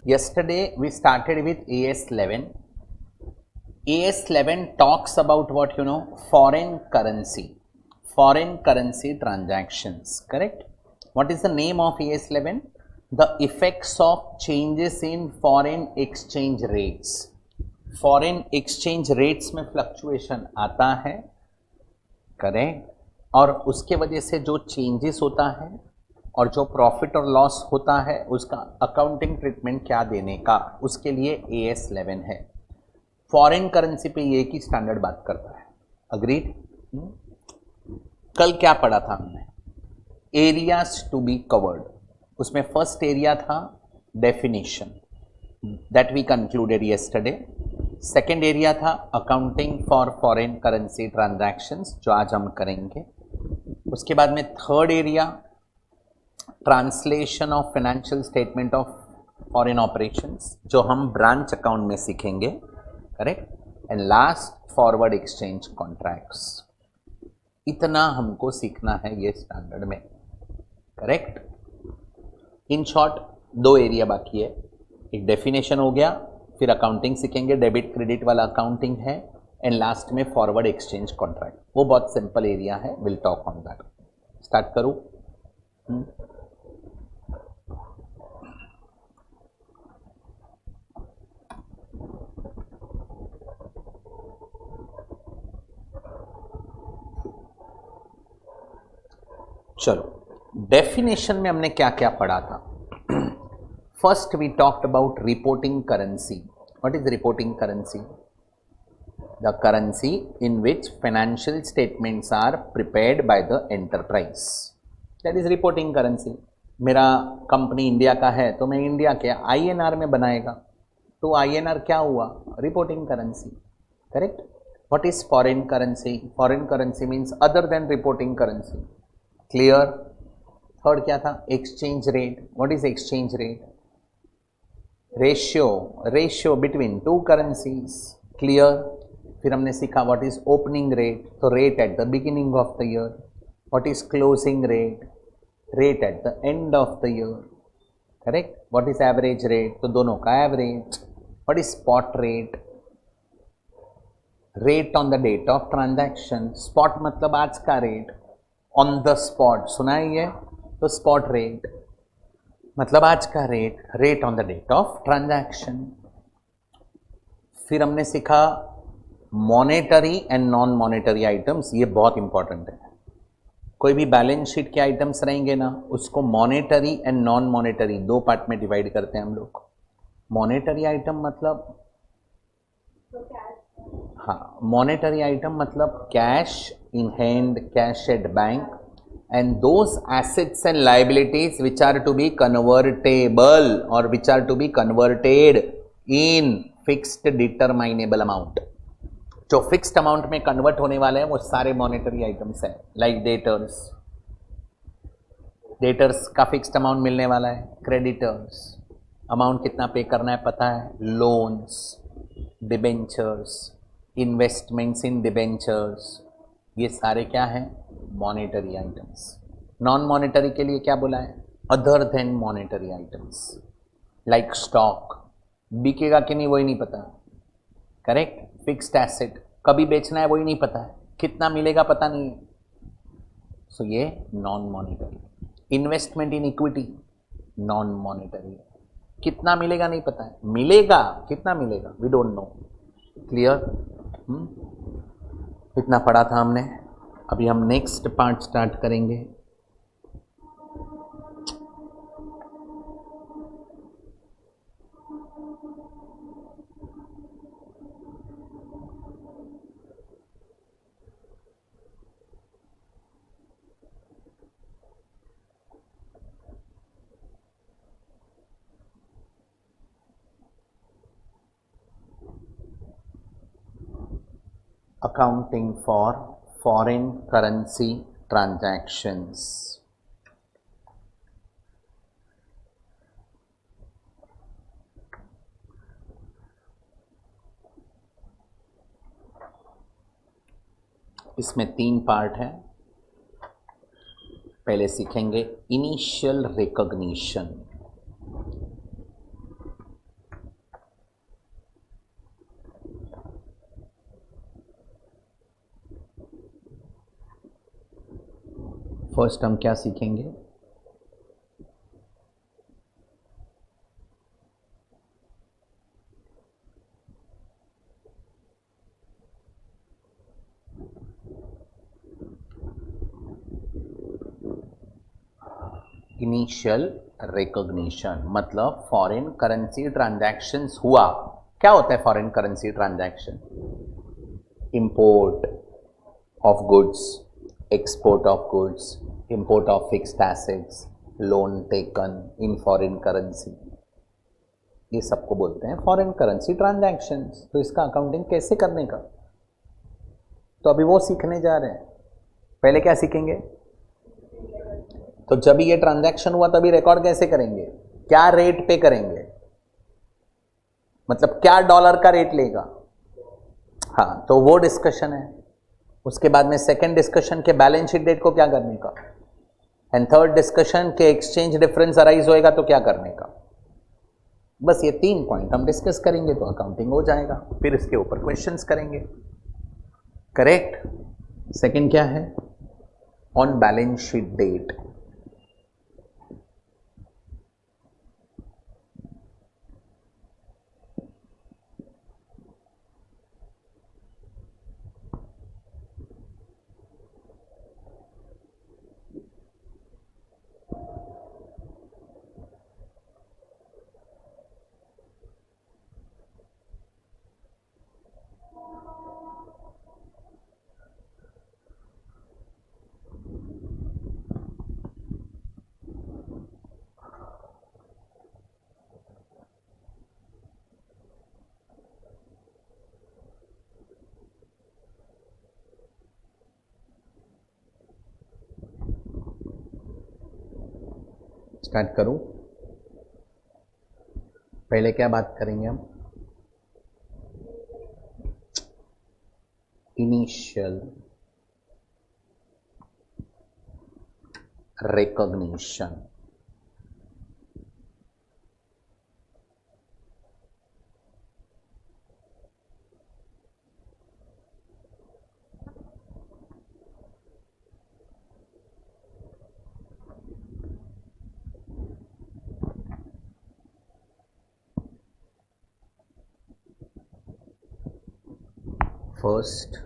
Yesterday we started with AS11. AS11 talks about what, foreign currency transactions, correct? What is the name of AS11? The effects of changes in foreign exchange rates. Foreign exchange rates में fluctuation आता है, correct, और उसके वजह से जो changes होता है और जो प्रॉफिट और लॉस होता है उसका अकाउंटिंग ट्रीटमेंट क्या देने का, उसके लिए AS11 है। फॉरेन करेंसी पे ये की स्टैंडर्ड बात करता है, अग्रीड। कल क्या पढ़ा था हमने? Areas to be covered. उसमें फर्स्ट एरिया था definition, that we concluded yesterday. Second area था accounting for foreign currency transactions, जो आज हम करेंगे। उसके बाद में third area translation of financial statement of foreign operations, जो हम ब्रांच अकाउंट में सीखेंगे, correct. And last forward exchange contracts. इतना हमको सीखना है ये स्टैंडर्ड में, करेक्ट। इन शॉर्ट दो एरिया बाकी है, एक डेफिनेशन हो गया, फिर अकाउंटिंग सीखेंगे, डेबिट क्रेडिट वाला अकाउंटिंग है, एंड लास्ट में फॉरवर्ड एक्सचेंज कॉन्ट्रैक्ट। वो बहुत सिंपल एरिया है, will talk on that. Start करूं? चलो, डेफिनेशन में हमने क्या क्या पढ़ा था? First we talked about reporting currency. What is reporting currency? The currency in which financial statements are prepared by the enterprise. That is reporting currency. मेरा company India का है तो मैं इंडिया के INR में बनाएगा, तो INR क्या हुआ? Reporting currency, correct. What is foreign currency? Foreign currency means other than reporting currency. Clear? Third क्या था? Exchange rate. What is exchange rate? Ratio between two currencies, clear. फिर हमने सीखा व्हाट इज ओपनिंग रेट, तो rate at the beginning of the year. What is closing rate, rate at the end of the year, correct. What is average rate, तो दोनों का average. What is spot rate, rate on the date of transaction. Spot मतलब आज का rate, on the spot सुना ही है, तो spot rate मतलब आज का rate, rate on the date of transaction. फिर हमने सीखा monetary and non monetary items, ये बहुत इंपॉर्टेंट है। कोई भी बैलेंस शीट के आइटम्स रहेंगे ना, उसको मॉनेटरी एंड नॉन मॉनेटरी दो पार्ट में डिवाइड करते हैं हम लोग। मॉनेटरी आइटम मतलब, हाँ, मॉनेटरी आइटम मतलब cash in hand, cash at bank, and those assets and liabilities which are to be convertible or which are to be converted in fixed determinable amount. जो fixed amount में convert होने वाले हैं वो सारे monetary items हैं, like debtors का fixed amount मिलने वाला है, क्रेडिटर्स अमाउंट कितना पे करना है पता है, loans, debentures, investments in debentures, ये सारे क्या हैं? Monetary items. नॉन मॉनेटरी के लिए क्या बोला है? Other than monetary items, like stock, बिकेगा कि नहीं वही नहीं पता, करेक्ट। फिक्स्ड एसेट कभी बेचना है वही नहीं पता है, कितना मिलेगा पता नहीं है, सो ये non monetary. Investment in equity non monetary है, कितना मिलेगा नहीं पता है, मिलेगा कितना मिलेगा वी डोंट नो, क्लियर। इतना पढ़ा था हमने। अभी हम नेक्स्ट पार्ट स्टार्ट करेंगे। Accounting for foreign currency transactions. इसमें 3 पार्ट है। पहले सीखेंगे इनिशियल रिकॉग्निशन, फर्स्ट हम क्या सीखेंगे? इनिशियल रिकॉग्निशन, मतलब फॉरेन करेंसी ट्रांजैक्शंस हुआ। क्या होता है foreign currency transaction? Import of goods, export of goods, import of fixed assets, loan taken in foreign currency, ये सबको बोलते हैं फॉरेन करेंसी ट्रांजैक्शंस। तो इसका अकाउंटिंग कैसे करने का, तो अभी वो सीखने जा रहे हैं। पहले क्या सीखेंगे? तो जब ये ट्रांजैक्शन हुआ तभी रिकॉर्ड कैसे करेंगे, क्या रेट पे करेंगे, मतलब क्या डॉलर का रेट लेगा। हाँ, तो वो डिस्कशन है। उसके बाद में सेकंड डिस्कशन के बैलेंस शीट डेट को क्या करने का, एंड थर्ड डिस्कशन के एक्सचेंज डिफरेंस अराइज होएगा तो क्या करने का। बस ये 3 पॉइंट हम डिस्कस करेंगे तो अकाउंटिंग हो जाएगा, फिर इसके ऊपर क्वेश्चंस करेंगे। करेक्ट। सेकंड क्या है? On balance sheet date. Start करूं? पहले क्या बात करेंगे हम? Initial recognition. फर्स्ट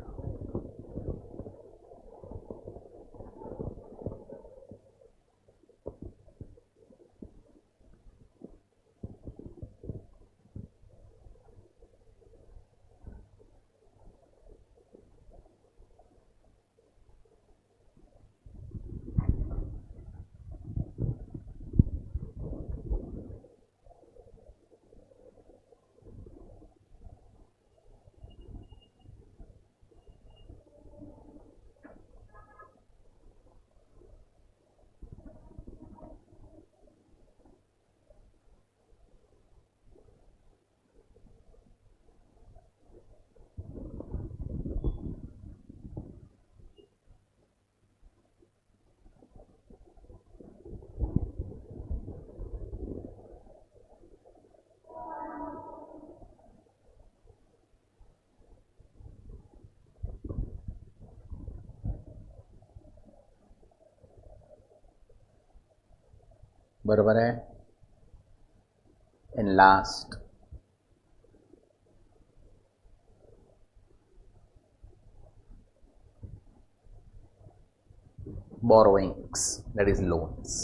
बराबर है। And last borrowings, that is loans.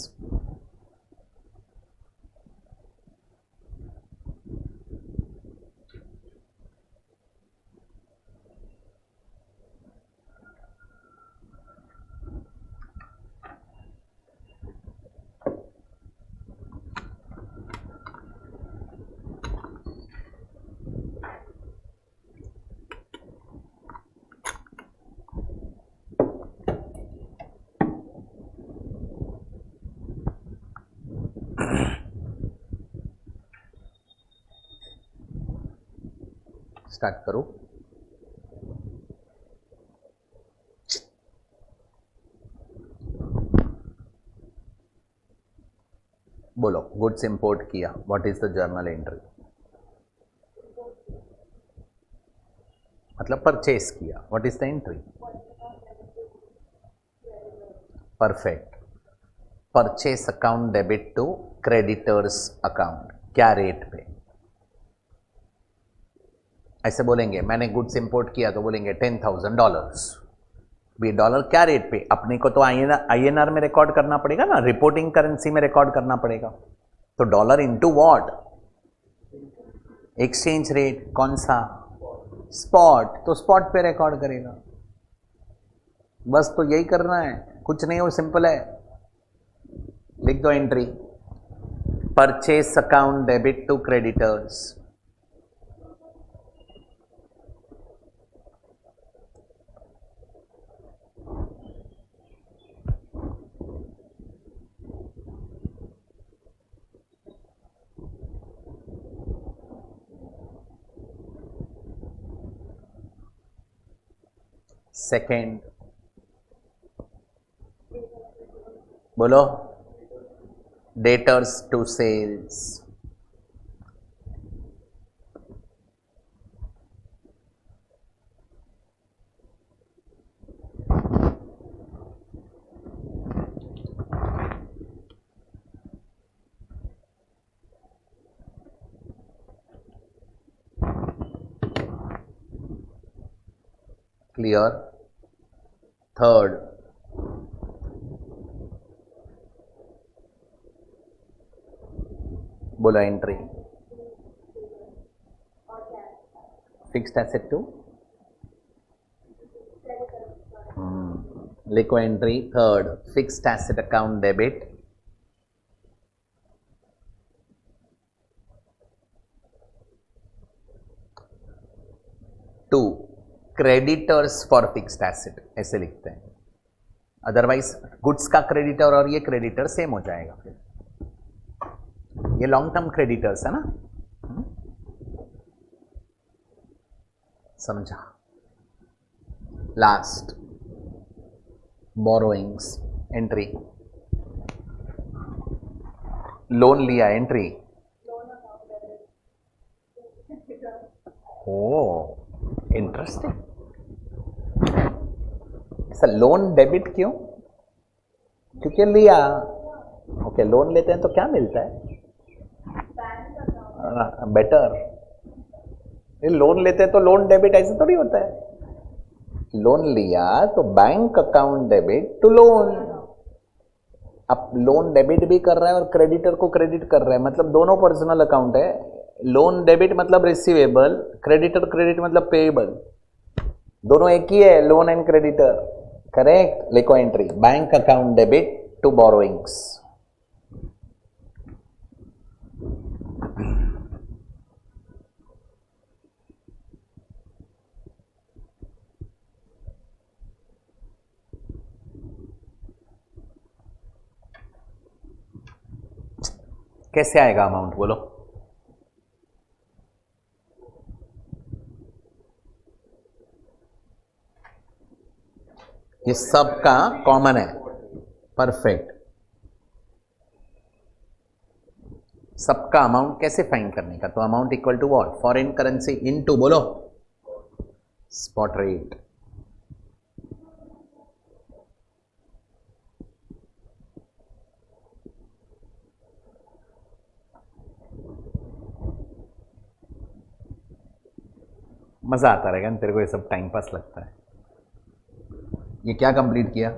Start करो। बोलो, गुड्स इंपोर्ट किया, what is the journal entry? मतलब परचेस किया, what is the entry? Perfect. Purchase account debit to creditors account, क्या रेट पे? ऐसे बोलेंगे मैंने गुड्स इंपोर्ट किया तो बोलेंगे $10,000. भी डॉलर क्या रेट पे? अपने को तो आईएनआर में रिकॉर्ड करना पड़ेगा ना, रिपोर्टिंग करेंसी में रिकॉर्ड करना पड़ेगा. तो dollar into what? Exchange rate. कौन सा? स्पॉट. तो स्पॉट पे रिकॉर्ड करेगा. बस तो यही करना है, कुछ नहीं हो, सिंपल है. लिख दो entry, purchase account debit to creditors. Second बोलो, debtors to sales. Clear. Third, बोलो एंट्री, फिक्स्ड एसेट टू. लिखो entry third, fixed asset account debit to creditors for fixed asset, ऐसे लिखते हैं. अदरवाइज गुड्स का क्रेडिटर और ये क्रेडिटर सेम हो जाएगा. फिर ये लॉन्ग टर्म क्रेडिटर्स है ना. समझा. Last, borrowings. एंट्री, लोन लिया. एंट्री, ओ इंटरेस्टिंग. सर लोन डेबिट क्यों? क्योंकि लिया. ओके, लोन लेते हैं तो क्या मिलता है? बेटर. लोन लेते हैं तो लोन डेबिट ऐसे थोड़ी होता है. लोन लिया तो bank account debit to loan. अब लोन डेबिट भी कर रहा है और क्रेडिटर को क्रेडिट कर रहा है, मतलब दोनों पर्सनल अकाउंट है. लोन डेबिट मतलब रिसीवेबल, क्रेडिटर क्रेडिट मतलब पेएबल. दोनों एक ही है, लोन एंड क्रेडिटर. करेक्ट. लिखो entry, bank account debit to borrowings. कैसे आएगा अमाउंट बोलो? ये सबका कॉमन है. परफेक्ट. सबका अमाउंट कैसे फाइंड करने का? तो amount equal to what? Foreign currency into बोलो स्पॉट रेट. मजा आता रहेगा ना तेरे को, ये सब टाइम पास लगता है. ये क्या कंप्लीट किया?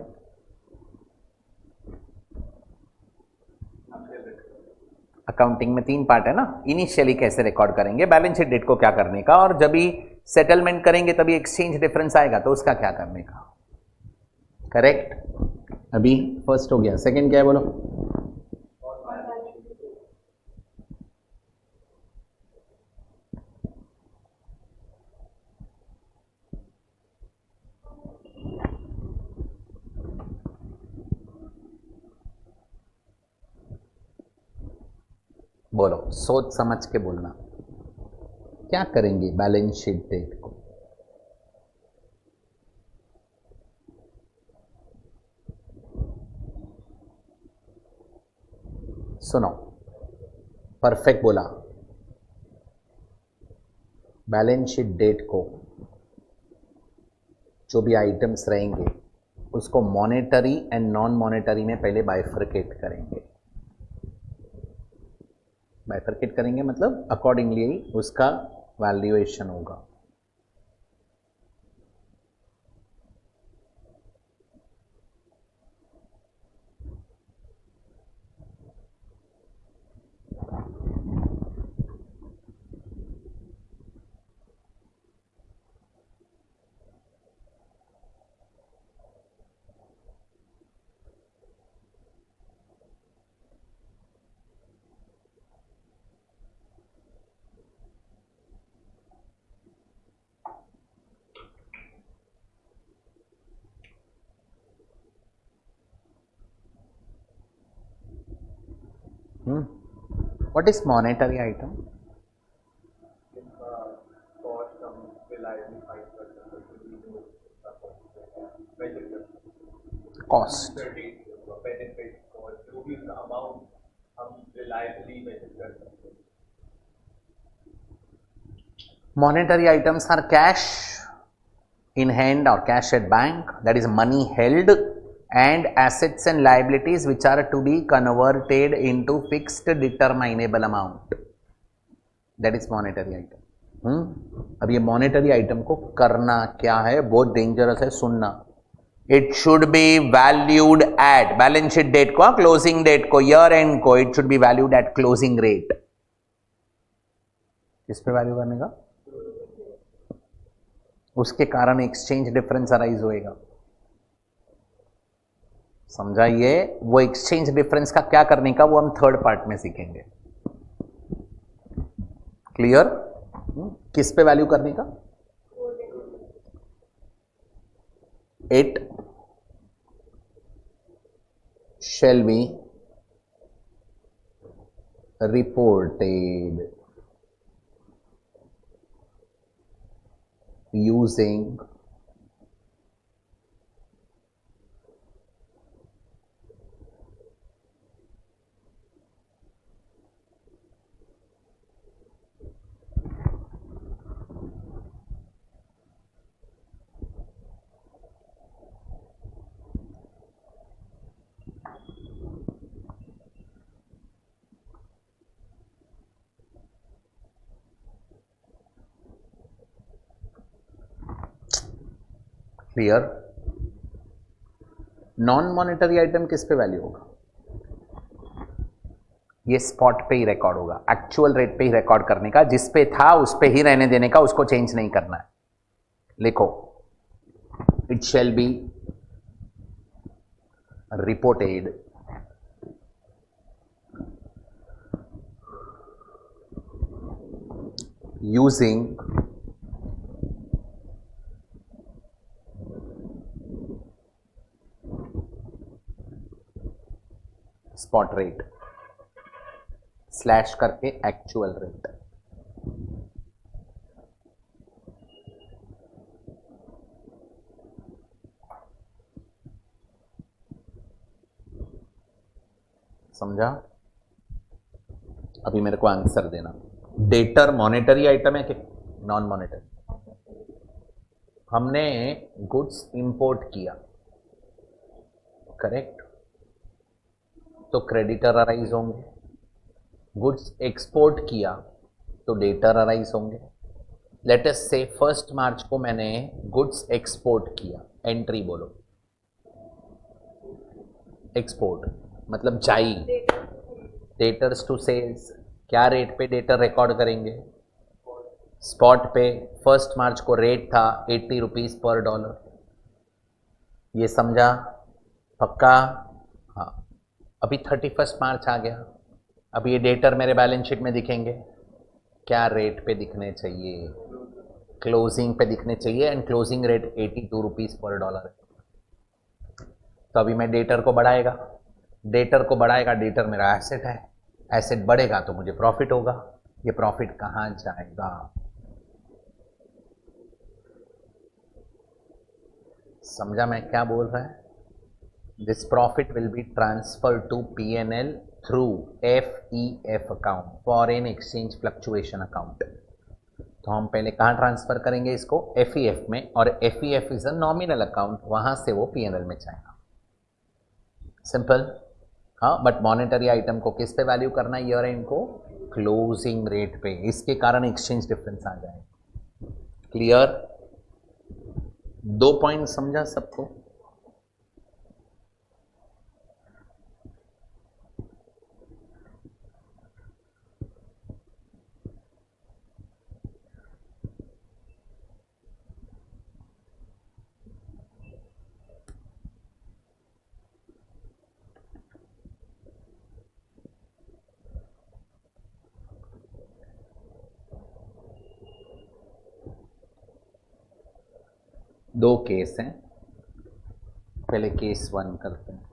अकाउंटिंग में 3 पार्ट है ना. इनिशियली कैसे रिकॉर्ड करेंगे, बैलेंस शीट डेट को क्या करने का, और जब भी सेटलमेंट करेंगे तभी एक्सचेंज डिफरेंस आएगा तो उसका क्या करने का. करेक्ट. अभी फर्स्ट हो गया. सेकंड क्या है बोलो? बोलो, सोच समझ के बोलना. क्या करेंगे बैलेंस शीट डेट को? सुनो, परफेक्ट बोला. बैलेंस शीट डेट को जो भी आइटम्स रहेंगे उसको मॉनेटरी एंड नॉन मॉनेटरी में पहले बाइफरकेट करेंगे। बाइफरकेट करेंगे मतलब अकॉर्डिंगली उसका वैल्यूएशन होगा। What is monetary item? Cost. Monetary items are cash in hand or cash at bank, that is money held, and assets and liabilities which are to be converted into fixed determinable amount, that is monetary item. अब ये monetary item को करना क्या है, बहुत dangerous है, सुनना। It should be valued at balance sheet date को, क्लोजिंग डेट को, ईयर एंड को, it should be valued at closing rate. किस पे वैल्यू करने का? उसके कारण एक्सचेंज डिफरेंस अराइज होएगा। समझाइए, वो एक्सचेंज डिफरेंस का क्या करने का, वो हम थर्ड पार्ट में सीखेंगे। क्लियर? किस पे वैल्यू करने का? It shall be reported using clear? Non monetary item किस पे वैल्यू होगा? ये स्पॉट पे ही रिकॉर्ड होगा, एक्चुअल रेट पे ही रिकॉर्ड करने का, जिस पे था उस पे ही रहने देने का, उसको चेंज नहीं करना है। लिखो, it shall be reported using spot rate slash करके एक्चुअल रेट। समझा? अभी मेरे को आंसर देना। डेटर मॉनेटरी आइटम है कि नॉन मॉनेटरी? हमने गुड्स इंपोर्ट किया, करेक्ट, तो क्रेडिटर अराइज होंगे। गुड्स एक्सपोर्ट किया तो डेटर अराइज होंगे। लेट अस से 1 मार्च को मैंने गुड्स एक्सपोर्ट किया, एंट्री बोलो। एक्सपोर्ट मतलब जाई, डेटर्स टू सेल्स, क्या रेट पे डेटर रिकॉर्ड करेंगे? स्पॉट पे। 1 मार्च को रेट था 80 रुपीज़ पर डॉलर। ये समझा? पक्का? हाँ। अभी 31 मार्च आ गया, अब ये डेटर मेरे बैलेंस शीट में दिखेंगे, क्या रेट पे दिखने चाहिए? क्लोजिंग पे दिखने चाहिए, एंड क्लोजिंग रेट 82 रुपीज़ पर डॉलर है। तो अभी मैं डेटर को बढ़ाएगा, डेटर मेरा एसेट है, एसेट बढ़ेगा तो मुझे प्रॉफिट होगा। ये प्रॉफिट कहाँ जाएगा? समझा मैं क्या बोल रहा है? This profit will be transfer to P&L through FEF account, foreign exchange fluctuation account. तो हम पहले कहाँ ट्रांसफर करेंगे इसको, एफ में, और F is a nominal account, वहां से वो पीएनएल में जाएगा। सिंपल। हाँ, बट मॉनेटरी आइटम को किस पे वैल्यू करना है, ईयर एंड को क्लोजिंग रेट पे, इसके कारण एक्सचेंज डिफरेंस आ जाएगा। क्लियर? 2 पॉइंट समझा सबको? दो केस हैं, पहले केस 1 करते हैं।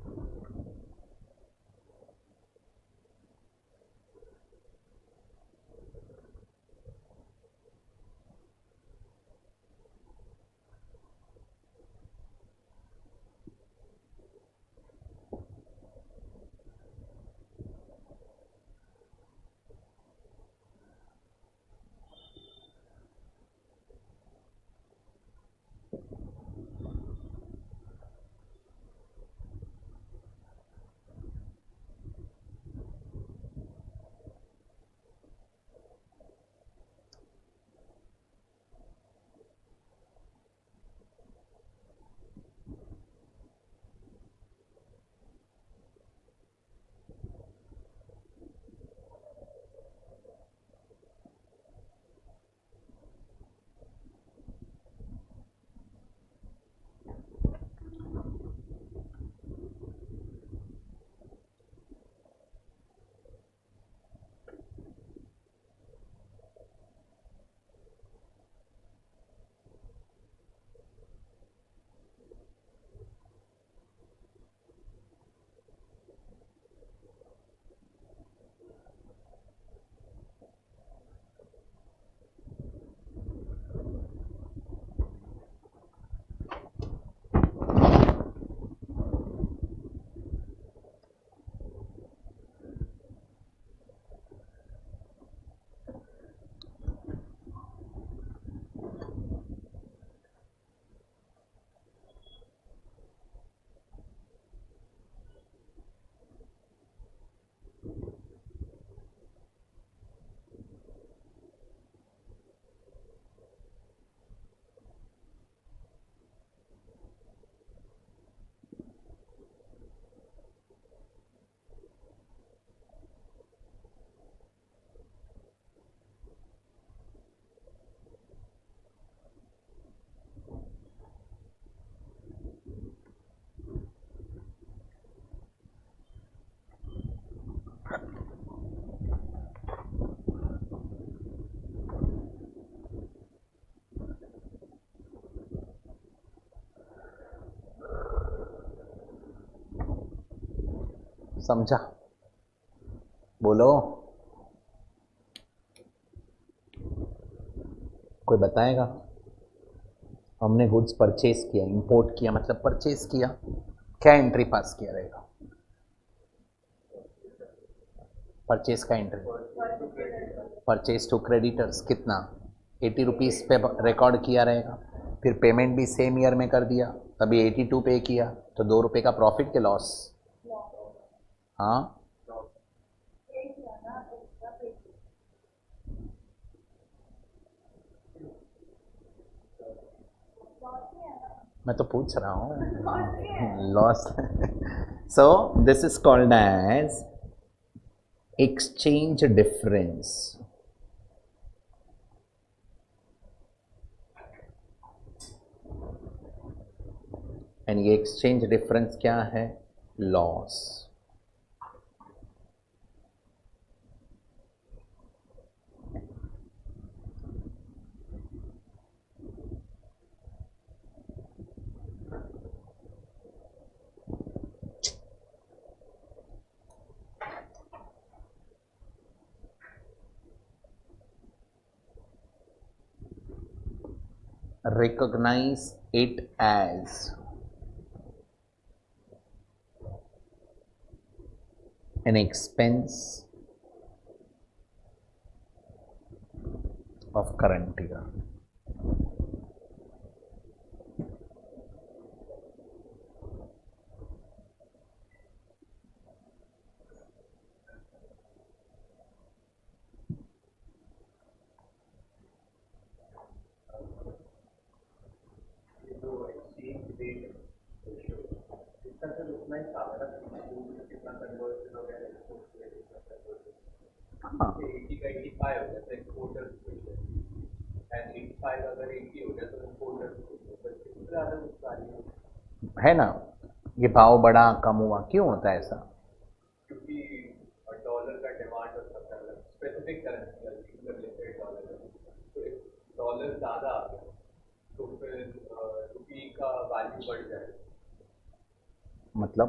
समझा? बोलो, कोई बताएगा? हमने गुड्स परचेज किया, इंपोर्ट किया, मतलब परचेज किया, क्या एंट्री पास किया रहेगा? परचेज का एंट्री, परचेज टू क्रेडिटर्स, कितना? 80 रुपीज़ पे रिकॉर्ड किया रहेगा। फिर पेमेंट भी सेम ईयर में कर दिया, तभी 82 पे किया, तो 2 रुपये का प्रॉफिट के लॉस? हाँ, मैं तो पूछ रहा हूँ loss. So this is called as exchange difference. And ये एक्सचेंज डिफरेंस क्या है? Loss. Recognize it as an expense of current year. हाँ, है ना, ये भाव बढ़ा कम हुआ क्यों होता है ऐसा? क्योंकि डॉलर का डिमांड और सबका अलग स्पेसिफिक करेंसी तो डॉलर ज़्यादा आ गया तो फिर रुपी का वैल्यू बढ़ जाएगा। मतलब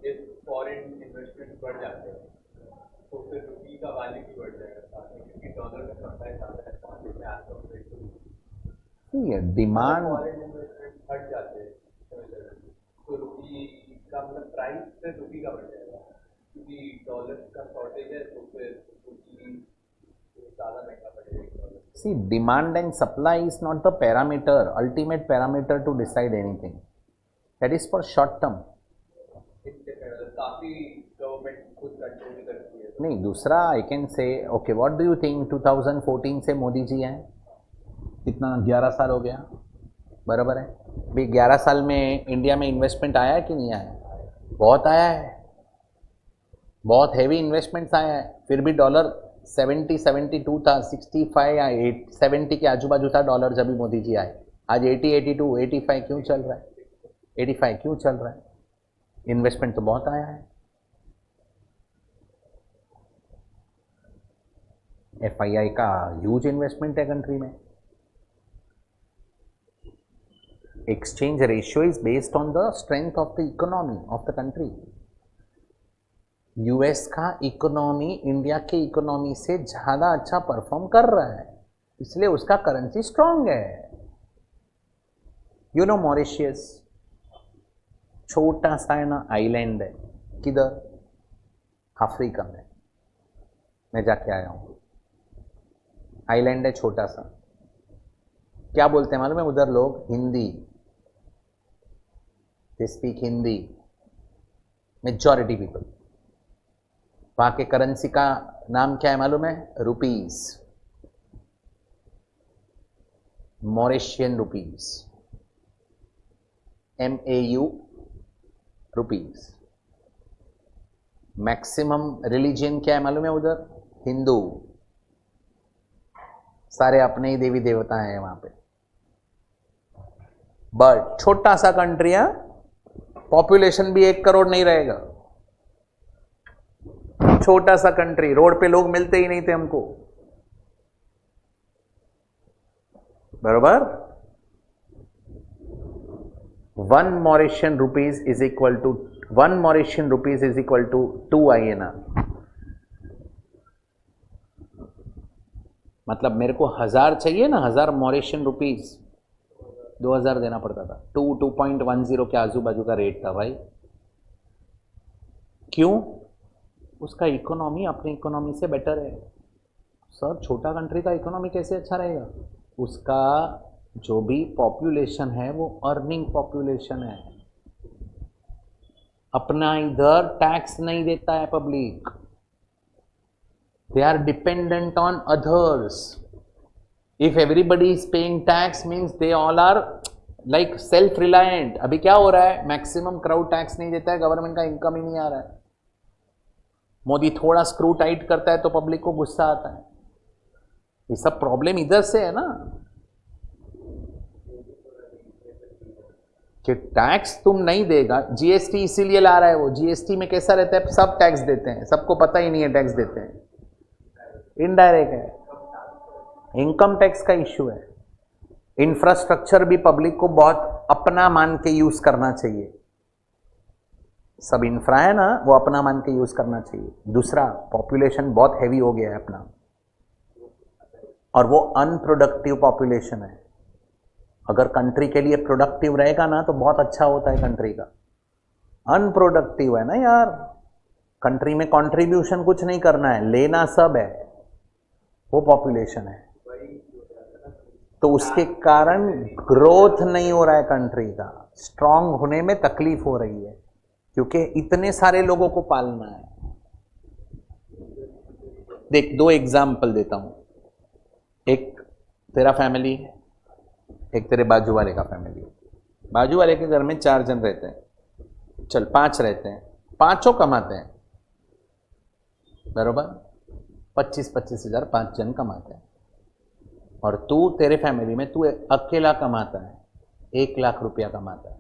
इस फॉरेन इन्वेस्टमेंट बढ़ जाते हैं तो फिर रुपी का वैल्यू भी बढ़ जाएगा साथ में क्योंकि डॉलर का सप्लाई ज़्यादा है डिमांड फॉरेन इन्वेस्टमेंट हट जाते हैं तो रुपी का मतलब प्राइस से रुपी का बढ़ जाएगा क्योंकि डॉलर का शॉर्टेज है तो फिर रुपी ज़्यादा महंगा पड़ेगा। See, demand and supply is not the parameter, ultimate parameter to decide anything. That is for short term. काफी गवर्नमेंट खुद कंट्रोल करती है। नहीं, दूसरा I can say okay, what do you think 2014 से मोदी जी हैं, कितना 11 साल हो गया, बराबर है भाई। 11 साल में इंडिया में इन्वेस्टमेंट आया है कि नहीं आया? बहुत आया है, बहुत हैवी इन्वेस्टमेंट्स आया है। फिर भी डॉलर 72 था, 65 या 70 के आजू बाजू था डॉलर जब भी मोदी जी आए। आज 80, 82, 85 क्यों चल रहा है? 85 क्यों चल रहा है? इन्वेस्टमेंट तो बहुत आया है। FII का ह्यूज इन्वेस्टमेंट है कंट्री में। Exchange ratio is based on the strength of the economy of the country. US का इकोनॉमी इंडिया के इकोनॉमी से ज़्यादा अच्छा परफॉर्म कर रहा है, इसलिए उसका करेंसी स्ट्रांग है। यू नो मॉरिशियस छोटा सा है ना, आइलैंड है, किधर? अफ्रीका में। मैं जाके आया हूँ, आइलैंड है छोटा सा। क्या बोलते हैं मालूम है उधर लोग? Hindi, they speak Hindi, majority people. वहाँ के करेंसी का नाम क्या है मालूम है? Rupees, Mauritian rupees, MAU rupees. Maximum religion क्या है मालूम है उधर? हिंदू। सारे अपने ही देवी देवता हैं वहां पे। बट छोटा सा कंट्री है, पॉपुलेशन भी 1 करोड़ नहीं रहेगा। छोटा सा कंट्री, रोड पे लोग मिलते ही नहीं थे हमको, बरोबर। 1 Mauritian rupees is equal to 1 Mauritian rupees is equal to 2 INR। मतलब मेरे को 1000 चाहिए ना, 1000 मॉरिशियन रुपीज 2000 देना पड़ता था। 2.10 के आजू बाजू का रेट था भाई। क्यों? उसका इकोनॉमी अपनी इकोनॉमी से बेटर है। सर छोटा कंट्री का इकोनॉमी कैसे अच्छा रहेगा? उसका जो भी पॉपुलेशन है वो अर्निंग पॉपुलेशन है। अपना इधर टैक्स नहीं देता है public, they are dependent on others. If everybody is paying tax means they all are like self reliant। अभी क्या हो रहा है? मैक्सिमम क्राउड टैक्स नहीं देता है, गवर्नमेंट का इनकम ही नहीं आ रहा है। मोदी थोड़ा स्क्रू टाइट करता है तो पब्लिक को गुस्सा आता है। ये सब प्रॉब्लम इधर से है ना कि टैक्स तुम नहीं देगा। जीएसटी इसीलिए ला रहा है वो। जीएसटी में कैसा रहता है? सब टैक्स देते हैं, सबको पता ही नहीं है टैक्स देते हैं, इनडायरेक्ट है। इनकम टैक्स का इश्यू है। इंफ्रास्ट्रक्चर भी पब्लिक को बहुत अपना मान के यूज करना चाहिए। सब इंफ्रा है ना, वो अपना मान के यूज करना चाहिए। दूसरा, पॉपुलेशन बहुत हैवी हो गया है अपना, और वो अनप्रोडक्टिव पॉपुलेशन है। अगर कंट्री के लिए प्रोडक्टिव रहेगा ना तो बहुत अच्छा होता है कंट्री का। अनप्रोडक्टिव है ना यार, कंट्री में कंट्रीब्यूशन कुछ नहीं करना है, लेना सब है। वो पॉपुलेशन है, तो उसके कारण ग्रोथ नहीं हो रहा है कंट्री का, स्ट्रांग होने में तकलीफ हो रही है क्योंकि इतने सारे लोगों को पालना है। देख, दो एग्जाम्पल देता हूं, एक तेरा फैमिली है, एक तेरे बाजू वाले का फैमिली है। बाजू वाले के घर में 4 जन रहते हैं, चल 5 रहते हैं, पांचों कमाते हैं, बरोबर 25-25 हजार 5 जन कमाते हैं, और तू तेरे फैमिली में तू अकेला कमाता है, 1 लाख रुपया कमाता है।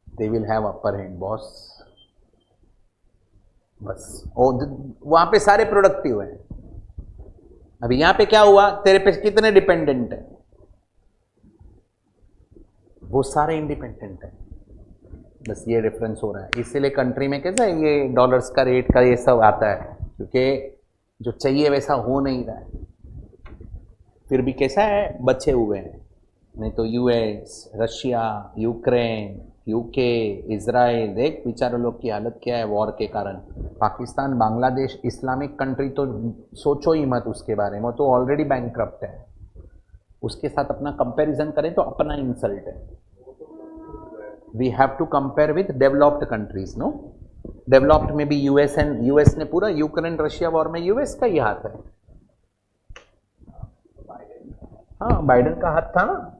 They will have upper hand boss, बस वहां पे सारे प्रोडक्टिव हैं। अभी यहां पे क्या हुआ, तेरे पे कितने डिपेंडेंट है, वो सारे इंडिपेंडेंट है, बस ये डिफरेंस हो रहा है। इसीलिए कंट्री में कैसा है ये डॉलर्स का रेट का ये सब आता है, क्योंकि जो चाहिए वैसा हो नहीं रहा है। फिर भी कैसा है, बचे हुए हैं, नहीं तो US, Russia, Ukraine, UK, Israel, देख बेचारे लोग की हालत क्या है वॉर के कारण। पाकिस्तान, बांग्लादेश, इस्लामिक कंट्री तो सोचो ही मत उसके बारे में, वो तो ऑलरेडी बैंकक्रप्ट है, उसके साथ अपना कंपैरिजन करें तो अपना इंसल्ट है। We have to compare with developed countries, no, developed में भी यूएस ने पूरा यूक्रेन रशिया वॉर में यूएस का ही हाथ है। हाँ, बाइडेन का हाथ था ना,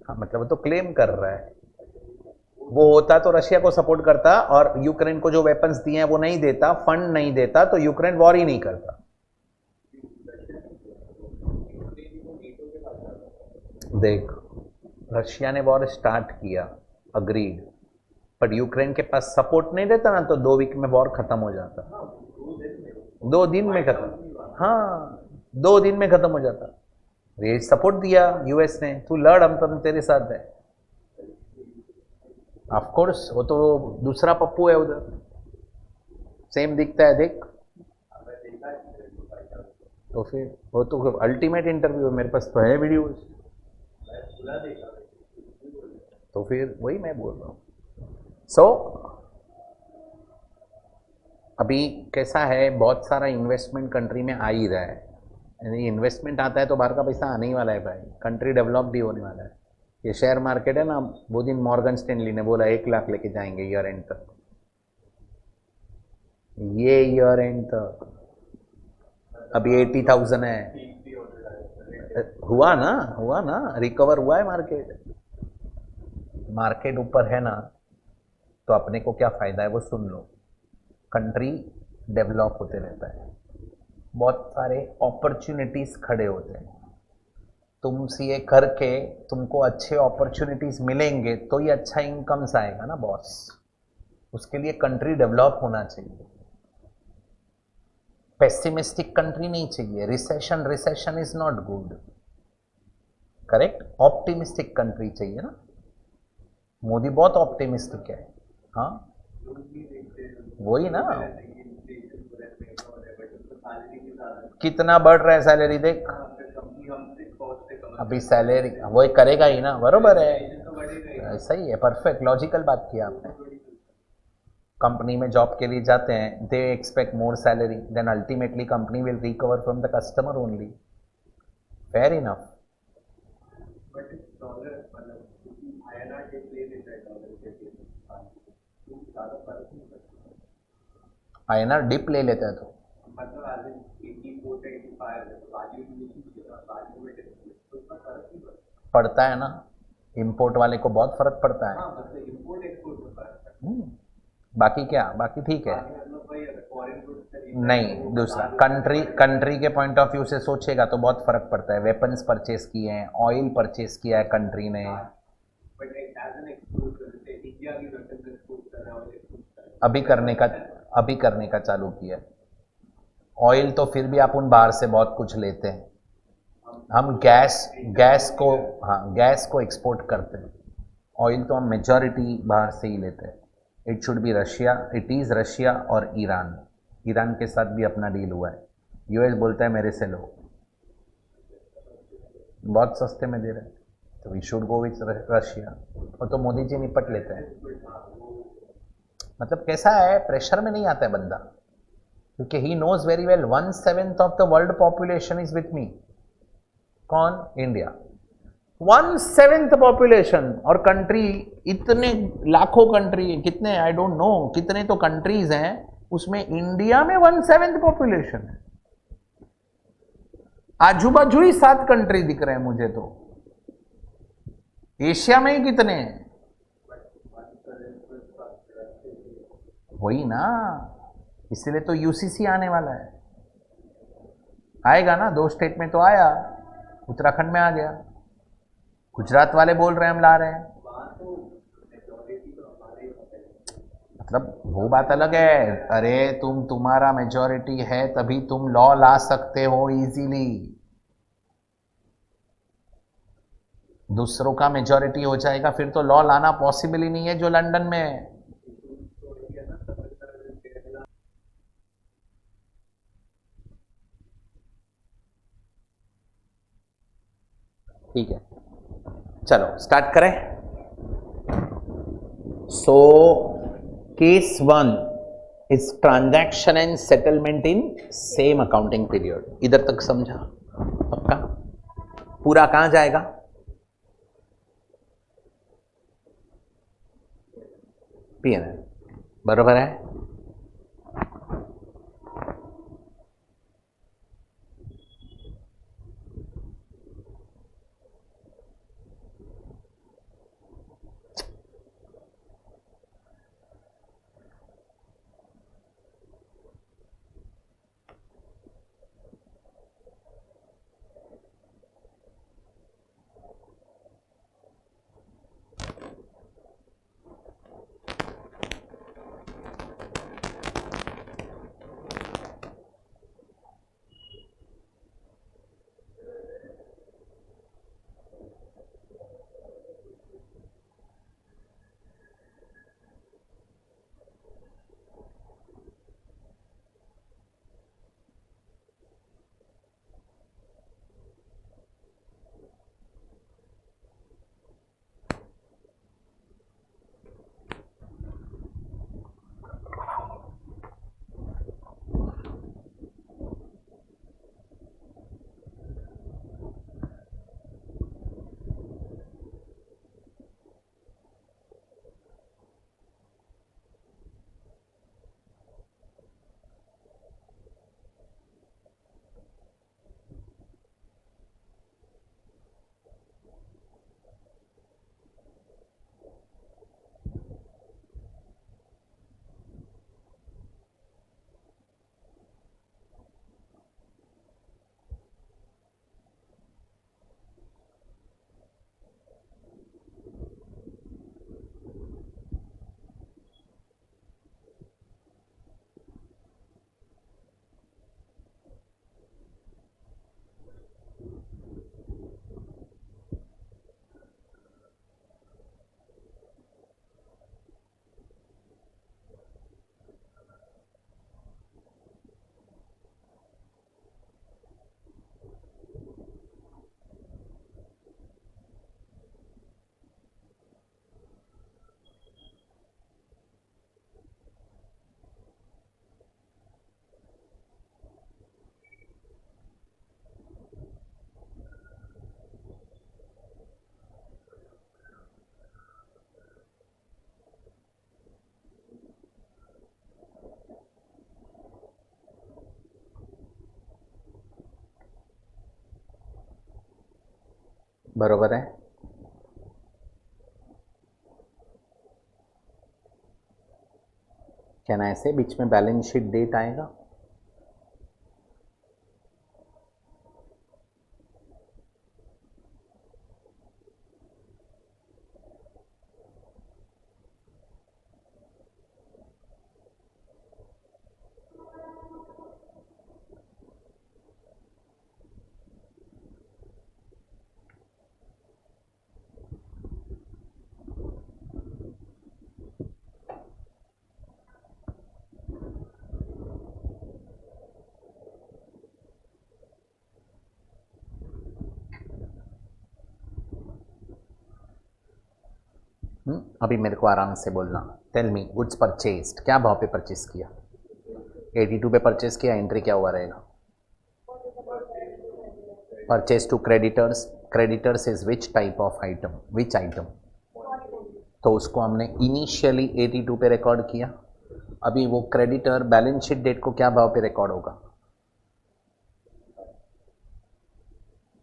हाँ मतलब वो तो क्लेम कर रहा है, वो होता तो रशिया को सपोर्ट करता और यूक्रेन को जो वेपन्स दिए हैं वो नहीं देता, फंड नहीं देता, तो यूक्रेन वॉर ही नहीं करता। देख, रशिया ने वॉर स्टार्ट किया, अग्रीड, बट यूक्रेन के पास सपोर्ट नहीं देता ना, तो 2 वीक में वॉर खत्म हो जाता, 2 दिन में खत्म, हाँ 2 दिन में खत्म हो जाता। ये सपोर्ट दिया यूएस ने, तू लड़, हम तो तेरे साथ है। ऑफ कोर्स वो तो दूसरा पप्पू है उधर, सेम दिखता है, देख तो फिर वो तो अल्टीमेट इंटरव्यू है, मेरे पास तो है वीडियो, तो फिर वही मैं बोल रहा हूँ। सो अभी कैसा है, बहुत सारा इन्वेस्टमेंट कंट्री में आ ही रहा है, यानी इन्वेस्टमेंट आता है तो बाहर का पैसा आने ही वाला है भाई, कंट्री डेवलप भी होने वाला है। ये शेयर मार्केट है ना, वो दिन मॉर्गन स्टैनली ने बोला 1 लाख लेके जाएंगे ईयर एंड तक, ये ईयर एंड तक अभी 80,000 है, हुआ ना, रिकवर हुआ है मार्केट, मार्केट ऊपर है ना, तो अपने को क्या फायदा है वो सुन लो। कंट्री डेवलप होते रहता है, बहुत सारे अपॉर्चुनिटीज खड़े होते हैं, तुम सीए करके तुमको अच्छे अपॉर्चुनिटीज मिलेंगे तो ही अच्छा इनकम्स आएगा ना बॉस, उसके लिए कंट्री डेवलप होना चाहिए, पेसिमिस्टिक कंट्री नहीं चाहिए, recession is not good, correct, optimistic country चाहिए ना। मोदी बहुत ऑप्टिमिस्टिक है, हाँ वही ना, कितना बढ़ रहा है सैलरी, देख अभी सैलरी वही करेगा ही ना, बरोबर है, सही है, परफेक्ट लॉजिकल बात किया आपने। कंपनी में जॉब के लिए जाते हैं, they expect more salary, then ultimately company will recover from the customer only, fair enough. INR dip ले लेता है तो पड़ता है ना, इंपोर्ट वाले को बहुत फर्क पड़ता है। बाकी क्या, बाकी ठीक है, नहीं दूसरा कंट्री के पॉइंट ऑफ व्यू से सोचेगा तो बहुत फर्क पड़ता है। वेपन्स परचेस किए हैं, ऑयल परचेस किया है कंट्री ने, अभी करने का चालू किया। ऑयल तो फिर भी आप उन बाहर से बहुत कुछ लेते हैं, हम गैस को एक्सपोर्ट करते हैं, ऑयल तो हम मेजॉरिटी बाहर से ही लेते हैं। It should B Russia, it is Russia और ईरान के साथ भी अपना डील हुआ है। यूएस बोलता है मेरे से लो, बहुत सस्ते में दे रहे हैं, तो we should go with Russia, और तो मोदी जी निपट लेते हैं। मतलब कैसा है, प्रेशर में नहीं आता है बंदा, क्योंकि he knows very well 1/7 of the world population is with me. कौन? इंडिया. 1/7 पॉपुलेशन. और कंट्री इतने लाखों कंट्री, कितने आई डोंट नो, कितने तो कंट्रीज हैं, उसमें इंडिया में 1/7 पॉपुलेशन है. आजू बाजू ही 7 कंट्री दिख रहे हैं मुझे तो. एशिया में ही कितने हैं? वही ना, इसलिए तो यूसीसी आने वाला है. आएगा ना, 2 स्टेट में तो आया, उत्तराखंड में आ गया. गुजरात वाले बोल रहे हैं हम ला रहे हैं. मतलब वो बात अलग है. अरे तुम्हारा मेजॉरिटी है तभी तुम लॉ ला सकते हो इजीली. दूसरों का मेजॉरिटी हो जाएगा फिर तो लॉ लाना पॉसिबल ही नहीं है जो लंदन में है. ठीक है, चलो स्टार्ट करें. So case 1 is transaction and settlement in same accounting period. इधर तक समझा? पक्का? पूरा कहां जाएगा? P&L. बरोबर है. बरोबर है. क्या ना ऐसे बीच में बैलेंस शीट डेट आएगा? अभी मेरे को आराम से बोलना. टेल मी, गुड्स परचेज्ड क्या भाव पे परचेज किया? 82 पे परचेज किया, एंट्री क्या हुआ रहेगा? Purchase to creditors, creditors is which type of item, which item? तो उसको हमने इनिशियली 82 पे रिकॉर्ड किया। अभी वो क्रेडिटर बैलेंस शीट डेट को क्या भाव पे रिकॉर्ड होगा?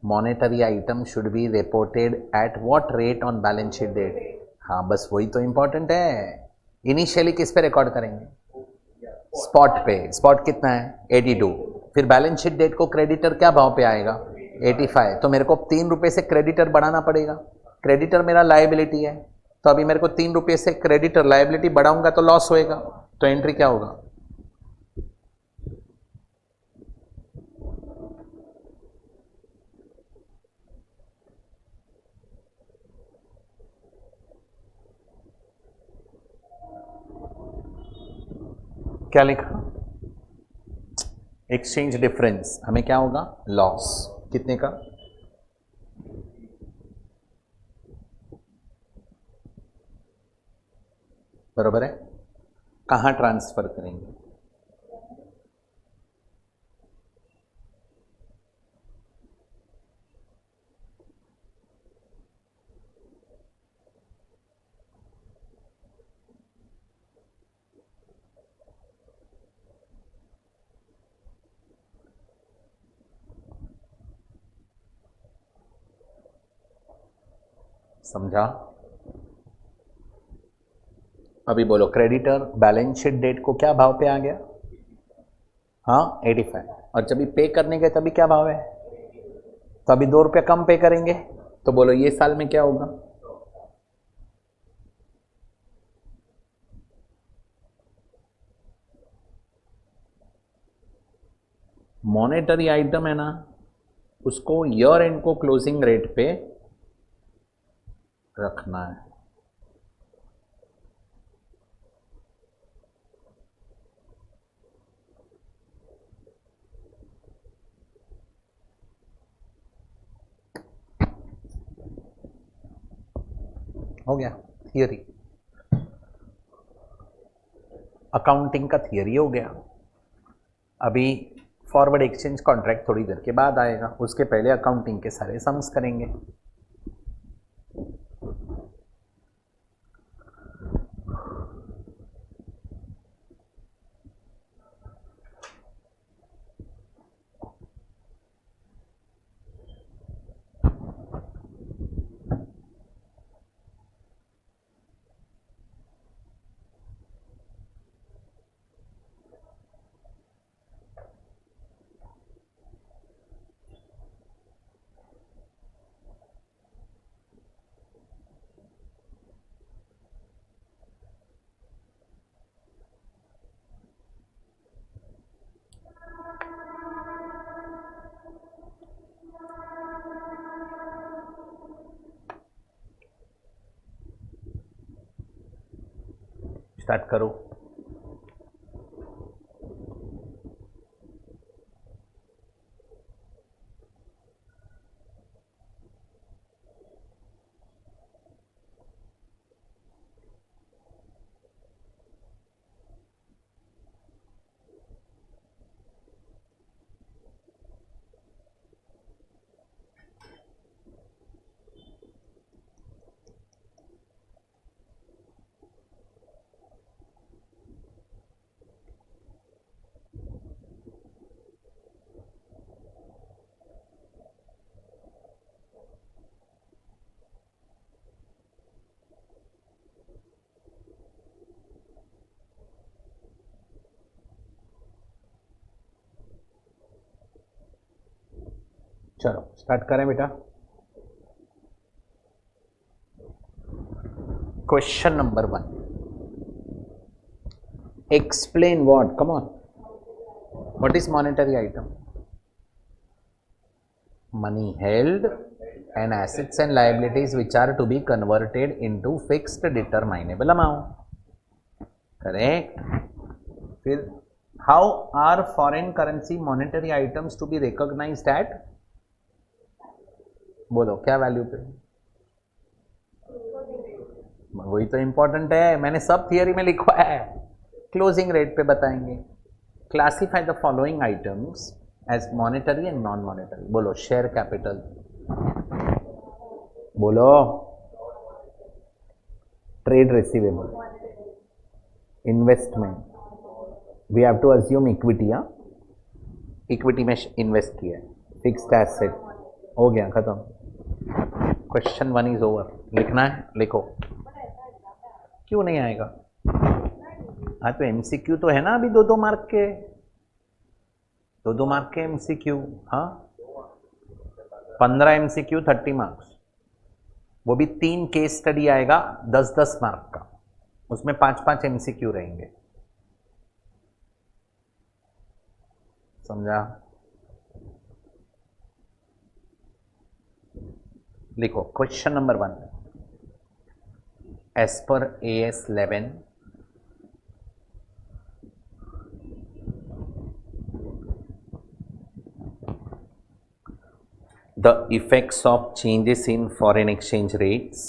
Monetary item should be reported at what rate on balance sheet date? हाँ, बस वही तो इंपॉर्टेंट है। इनिशियली किस पे रिकॉर्ड करेंगे? स्पॉट पे। स्पॉट कितना है? 82। फिर बैलेंस शीट डेट को क्रेडिटर क्या भाव पे आएगा? 85। तो मेरे को 3 रुपये से क्रेडिटर बढ़ाना पड़ेगा। क्रेडिटर मेरा लायबिलिटी है, तो अभी मेरे को 3 रुपये से क्रेडिटर लायबिलिटी बढ़ाऊंगा तो लॉस होएगा। तो एंट्री क्या होगा? क्या लिखा? Exchange difference. हमें क्या होगा? लॉस। कितने का? बरोबर है। कहाँ ट्रांसफर करेंगे? समझा? अभी बोलो, क्रेडिटर बैलेंस शीट डेट को क्या भाव पे आ गया? हाँ, 85। और जब पे करने गए तभी क्या भाव है? तो अभी 2 रुपये कम पे करेंगे, तो बोलो ये साल में क्या होगा? मॉनेटरी आइटम है ना, उसको ईयर एंड को क्लोजिंग रेट पे रखना है। हो गया थियरी, अकाउंटिंग का थियरी हो गया। अभी फॉरवर्ड एक्सचेंज कॉन्ट्रैक्ट थोड़ी देर के बाद आएगा, उसके पहले अकाउंटिंग के सारे सम्स करेंगे। स्टार्ट करो। चलो स्टार्ट करें बेटा। Question number 1, explain what, come on, what is monetary item? Money held and assets and liabilities which are to be converted into fixed determinable amount, correct? फिर how are foreign currency monetary items to be recognized at, बोलो क्या value पे? वही तो important है, मैंने सब theory में लिखवा है, क्लोजिंग रेट पे बताएंगे। Classify the following items as monetary and non monetary. बोलो. Share capital. बोलो. Trade receivable. Investment. We have to assume equity. हाँ, इक्विटी में इन्वेस्ट किया है. Fixed asset. हो गया, खत्म. Question 1 is over. लिखना है, लिखो. क्यों नहीं आएगा? हाँ, तो एमसीक्यू तो है ना अभी 2-2 मार्क के. 2-2 मार्क के एमसीक्यू. हाँ, 15 एमसीक्यू 30 मार्क्स. वो भी 3 केस स्टडी आएगा 10-10 मार्क का. उसमें 5-5 एमसीक्यू रहेंगे. समझा? लिखो. Question number 1. As per AS 11 the effects of changes in foreign exchange rates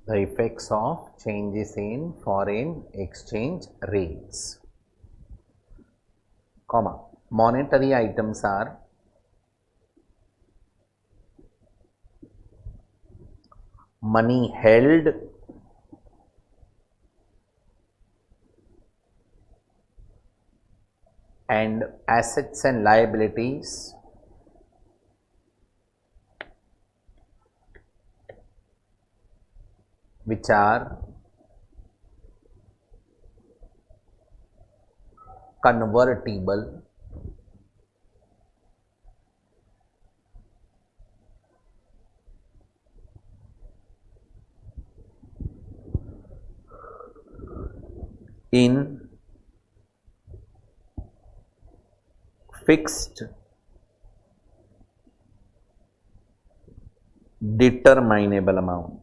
the effects of changes in foreign exchange rates, comma, monetary items are money held and assets and liabilities which are convertible in fixed determinable amount.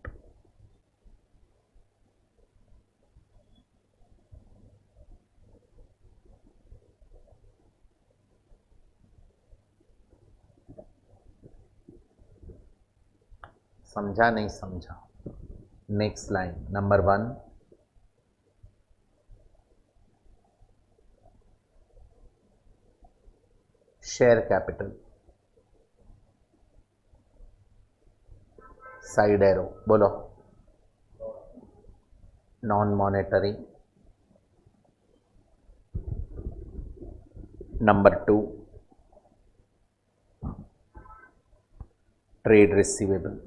समझा नहीं समझा? Next line. Number 1. Share capital. Side arrow. बोलो. Non monetary. Number 2. Trade receivable.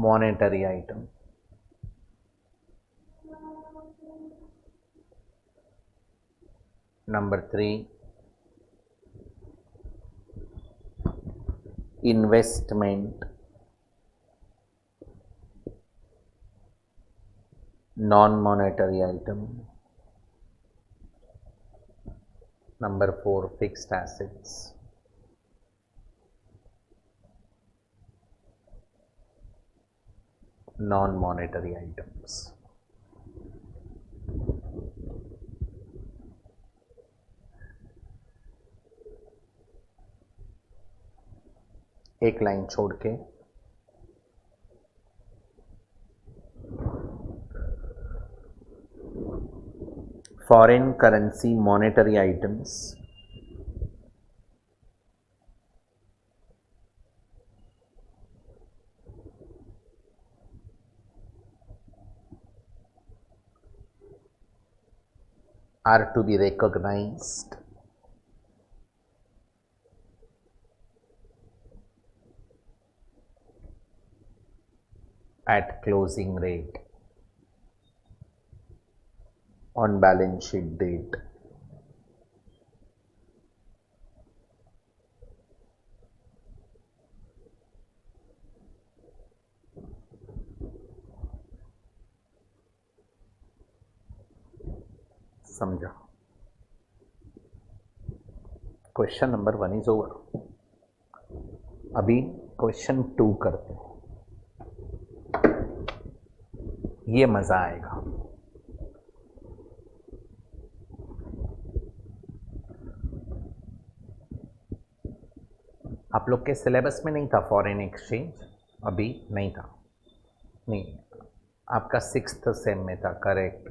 monetary item. Number 3. Investment. Non-monetary item. Number 4. Fixed assets. Non-monetary items. एक line छोड़ के foreign currency monetary items are to be recognized at closing rate on balance sheet date. समझा? Question number 1 is over. अभी question 2 करते हैं. ये मजा आएगा। आप लोग के सिलेबस में नहीं था फॉरेन एक्सचेंज, अभी नहीं था, नहीं, आपका 6th सेम में था, करेक्ट।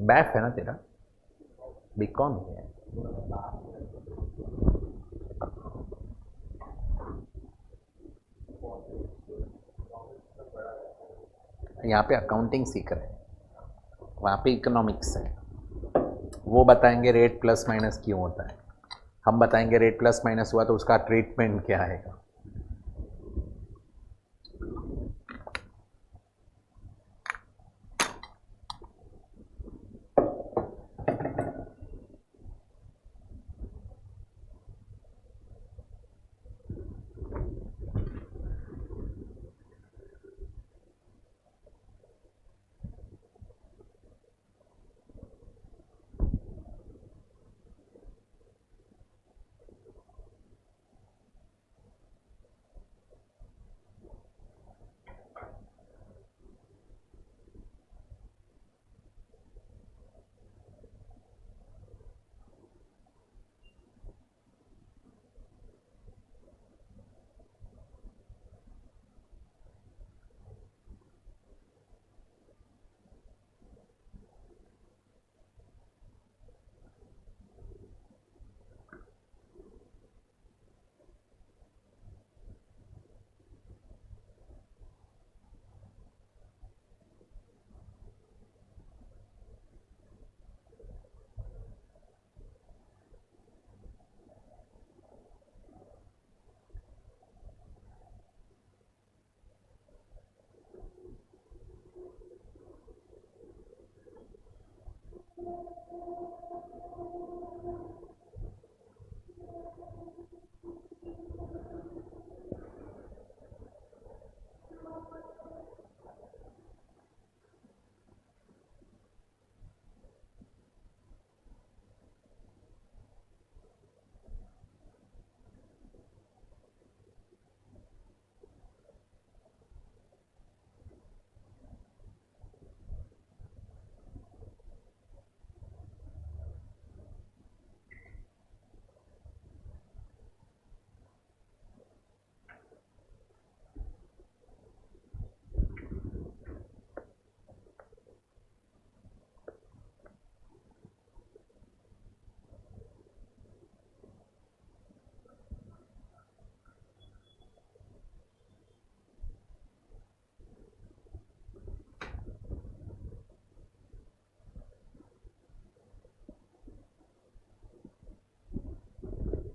बैफ है ना तेरा, बीकॉम है। यहाँ पे अकाउंटिंग सीख रहे हैं, वहाँ पे इकोनॉमिक्स है। वो बताएंगे रेट प्लस माइनस क्यों होता है, हम बताएंगे रेट प्लस माइनस हुआ तो उसका ट्रीटमेंट क्या है।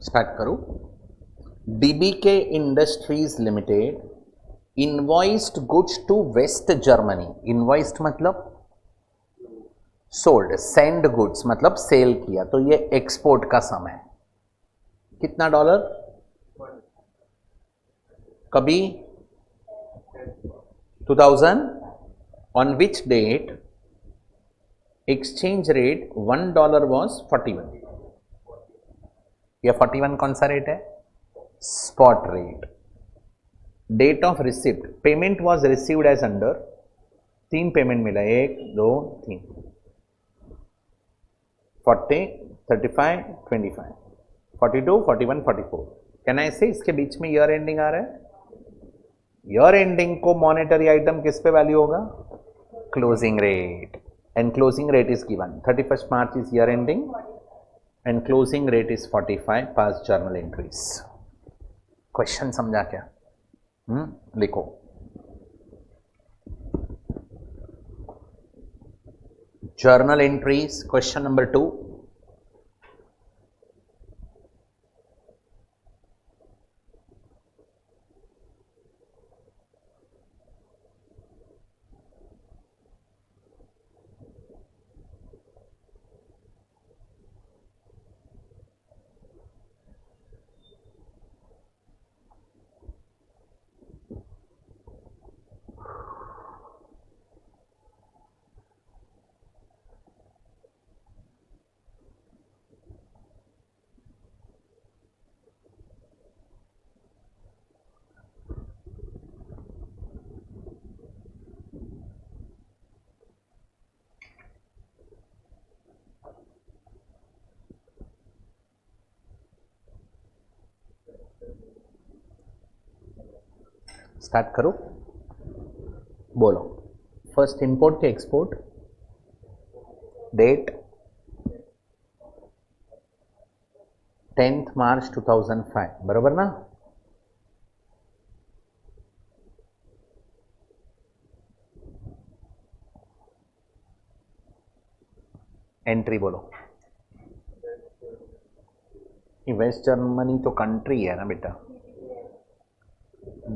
स्टार्ट करो। DBK industries limited invoiced goods to West Germany. Invoiced मतलब सोल्ड, सेंड गुड्स मतलब सेल किया, तो ये एक्सपोर्ट का सम है। कितना डॉलर? कभी 2000, on which date exchange rate $1 was 41। या 41 कौन सा रेट है? Spot rate. Date of receipt, payment was received as under, 3 payment मिला, 1 2 3, 40 35 25 42 41 44। कैन आई से इसके बीच में ईयर एंडिंग आ रहा है? ईयर एंडिंग को मॉनेटरी आइटम किस पे वैल्यू होगा? Closing rate, and closing rate is given 31st March is year ending and closing rate is 45 pass journal entries. Question समझा क्या? लिखो। Journal entries, question number 2। Start करो, बोलो। फर्स्ट इंपोर्ट के एक्सपोर्ट, डेट 10th March 2005, बरोबर ना? Entry बोलो। Waste Germany तो कंट्री है ना बेटा,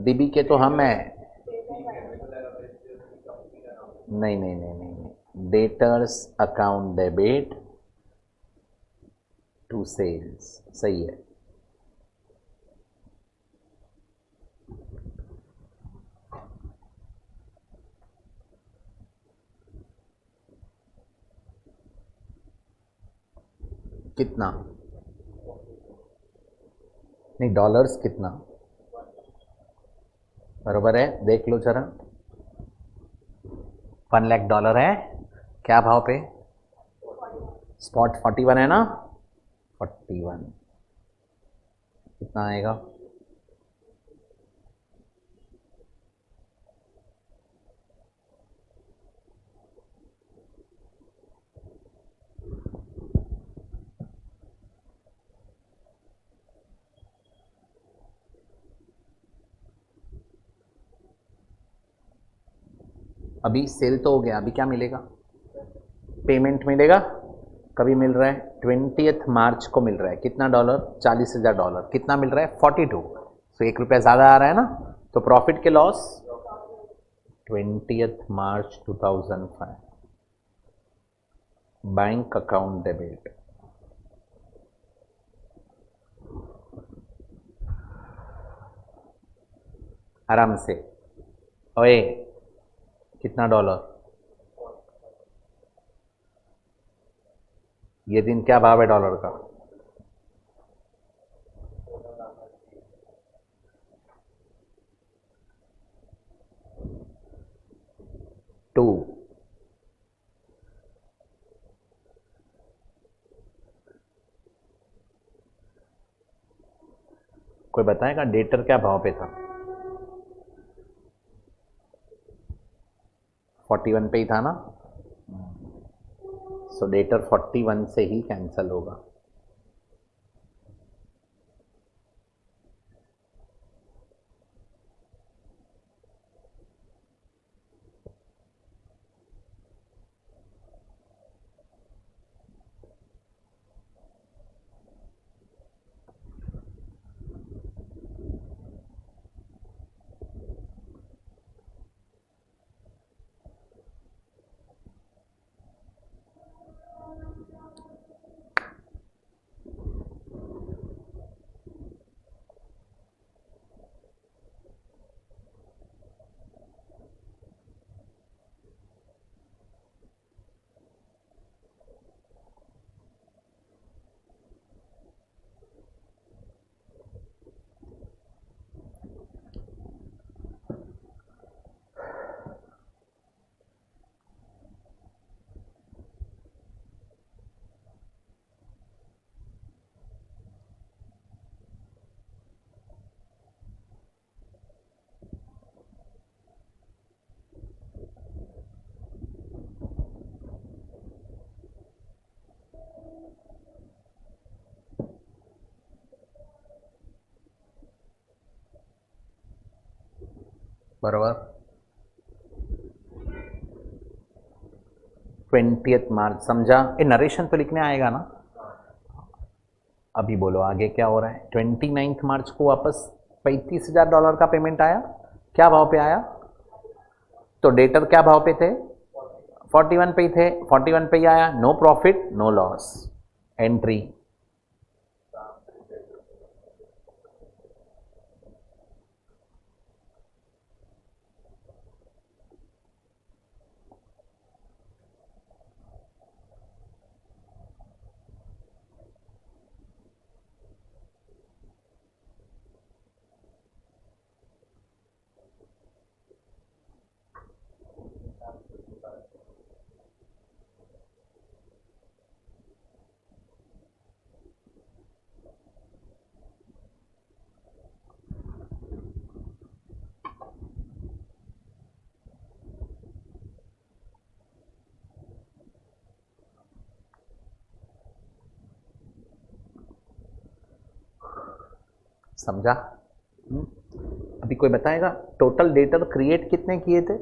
डीबी के तो हम है। नहीं नहीं नहीं नहीं नहीं, debtors account debit to sales, सही है। कितना? नहीं, डॉलर्स कितना? बरोबर है, देख लो जरा। 1 लाख डॉलर है, क्या भाव पे? स्पॉट 41 है ना, 41 कितना आएगा? अभी सेल तो हो गया, अभी क्या मिलेगा? पेमेंट मिलेगा। कभी मिल रहा है? 20th मार्च को मिल रहा है। कितना डॉलर? 40,000 डॉलर। कितना मिल रहा है? 42। तो 1 रुपया ज़्यादा आ रहा है ना, तो प्रॉफिट के लॉस 20th मार्च 2005, बैंक अकाउंट डेबिट। आराम से। ओए, कितना डॉलर? ये दिन क्या भाव है डॉलर का? टू। कोई बताएगा डेटर क्या भाव पे था? 41 पे ही था ना, सो डेटर 41 से ही कैंसिल होगा। बराबर। 20th मार्च, समझा? ये नरेशन तो लिखने आएगा ना। अभी बोलो आगे क्या हो रहा है। 29 मार्च को वापस 35,000 डॉलर का पेमेंट आया। क्या भाव पे आया? तो डेटर क्या भाव पे थे? 41 पे ही थे, 41 पे ही आया। No profit no loss, entry. समझा? अभी कोई बताएगा टोटल डेटर क्रिएट कितने किए थे?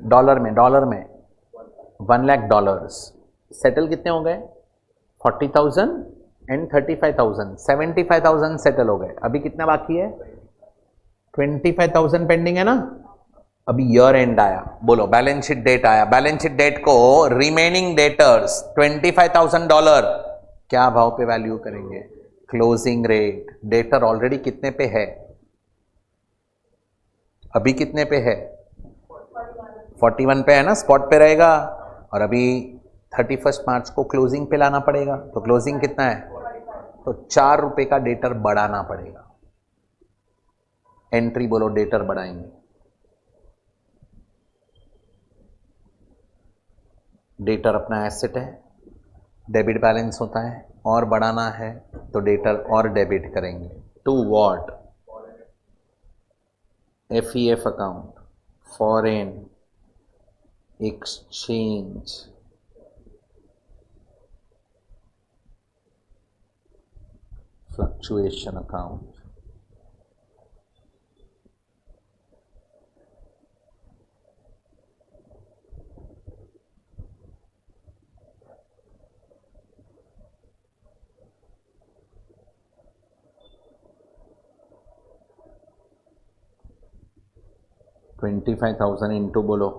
डॉलर में 1 लाख डॉलर्स। सेटल कितने हो गए? 40,000 एंड 35,000, 75,000 सेटल हो गए। अभी कितना बाकी है? 25,000 पेंडिंग है ना। अभी ईयर एंड आया, बोलो बैलेंस शीट डेट आया। बैलेंस शीट डेट को रिमेनिंग डेटर्स $25,000 क्या भाव पे वैल्यू करेंगे? Closing rate. डेटर ऑलरेडी कितने पे है? अभी कितने पे है? 41 पे है ना, स्पॉट पे रहेगा। और अभी 31 मार्च को क्लोजिंग पे लाना पड़ेगा, तो क्लोजिंग कितना है? तो 4 रुपए का डेटर बढ़ाना पड़ेगा। एंट्री बोलो डेटर बढ़ाएंगे। डेटर अपना एसेट है, डेबिट बैलेंस होता है, और बढ़ाना है तो डेटर और डेबिट करेंगे। To what? F account, foreign exchange fluctuation account. $25,000 into बोलो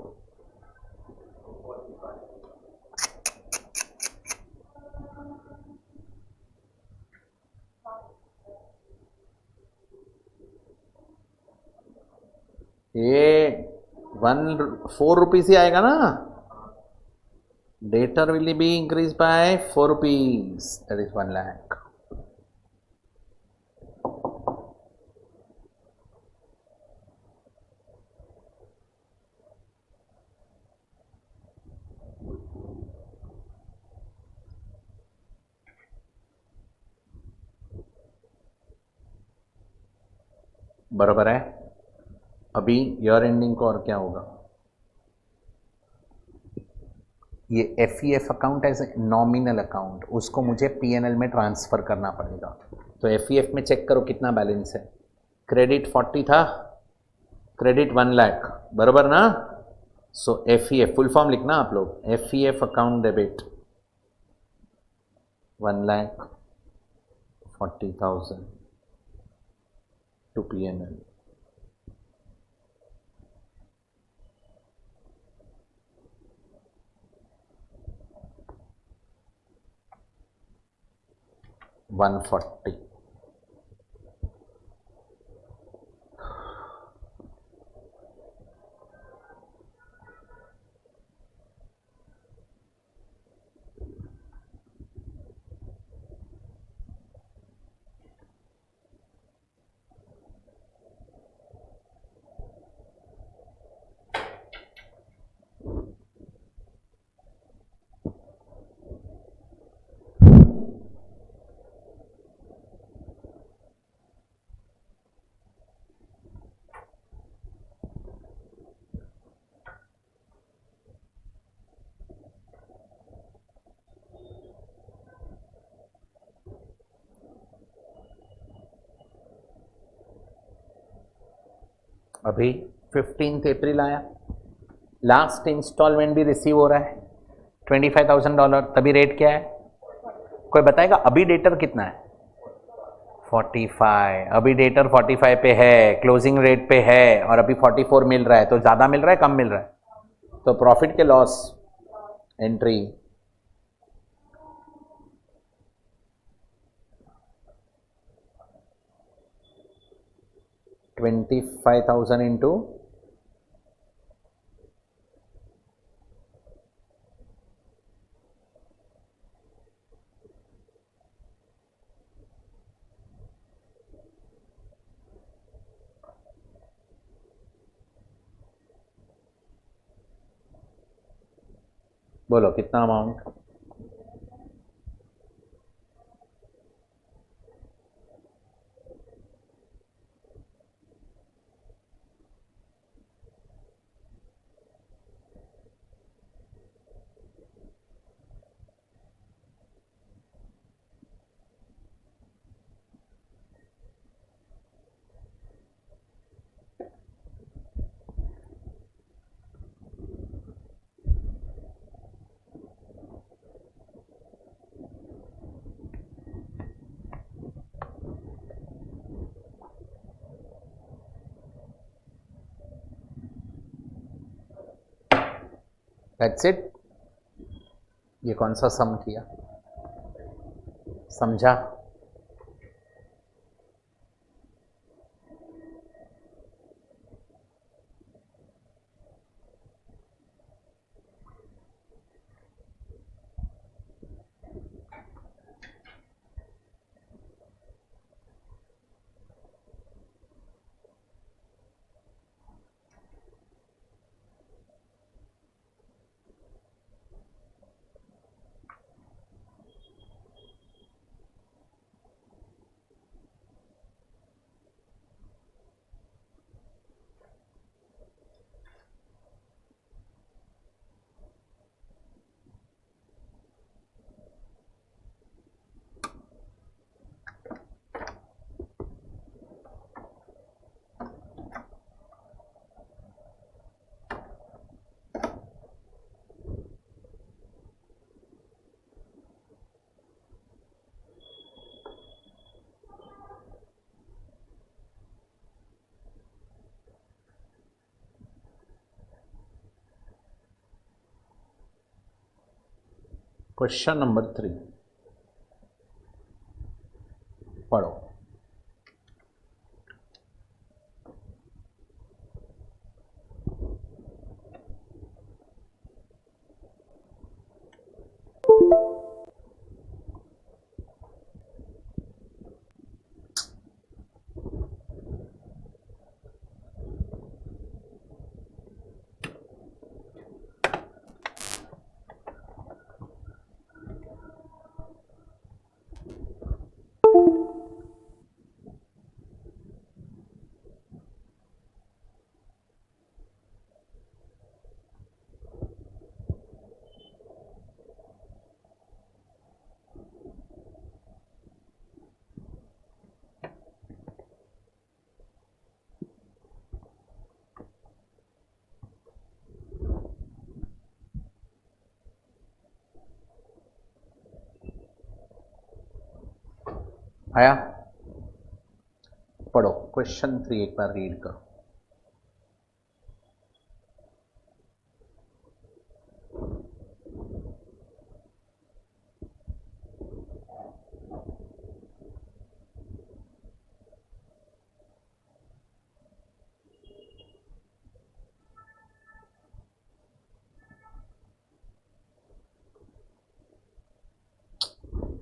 ये 4 रुपीज ही आएगा ना। Debtor will be increase by 4 rupees, that is 1 lakh. बराबर है। अभी ईयर एंडिंग को और क्या होगा? ये F account as nominal account, उसको मुझे पीएनएल में ट्रांसफर करना पड़ेगा। तो एफ में चेक करो कितना बैलेंस है। क्रेडिट 40 था, क्रेडिट 1 लाख, बराबर ना। सो एफ फुल फॉर्म लिखना आप लोग। F account debit 1,40,000 to PNL. $140। अभी 15 अप्रैल आया, लास्ट इंस्टॉलमेंट भी रिसीव हो रहा है $25,000। तभी रेट क्या है? कोई बताएगा अभी डेटर कितना है? 45। अभी डेटर 45 पे है, क्लोजिंग रेट पे है, और अभी 44 मिल रहा है। तो ज़्यादा मिल रहा है, कम मिल रहा है? तो प्रॉफिट के लॉस एंट्री। $25,000 इंटू बोलो कितना अमाउंट? That's it. ये कौन सा सम किया, समझा? क्वेश्चन नंबर 3 पढ़ो। आया? पढ़ो क्वेश्चन 3 एक बार रीड करो।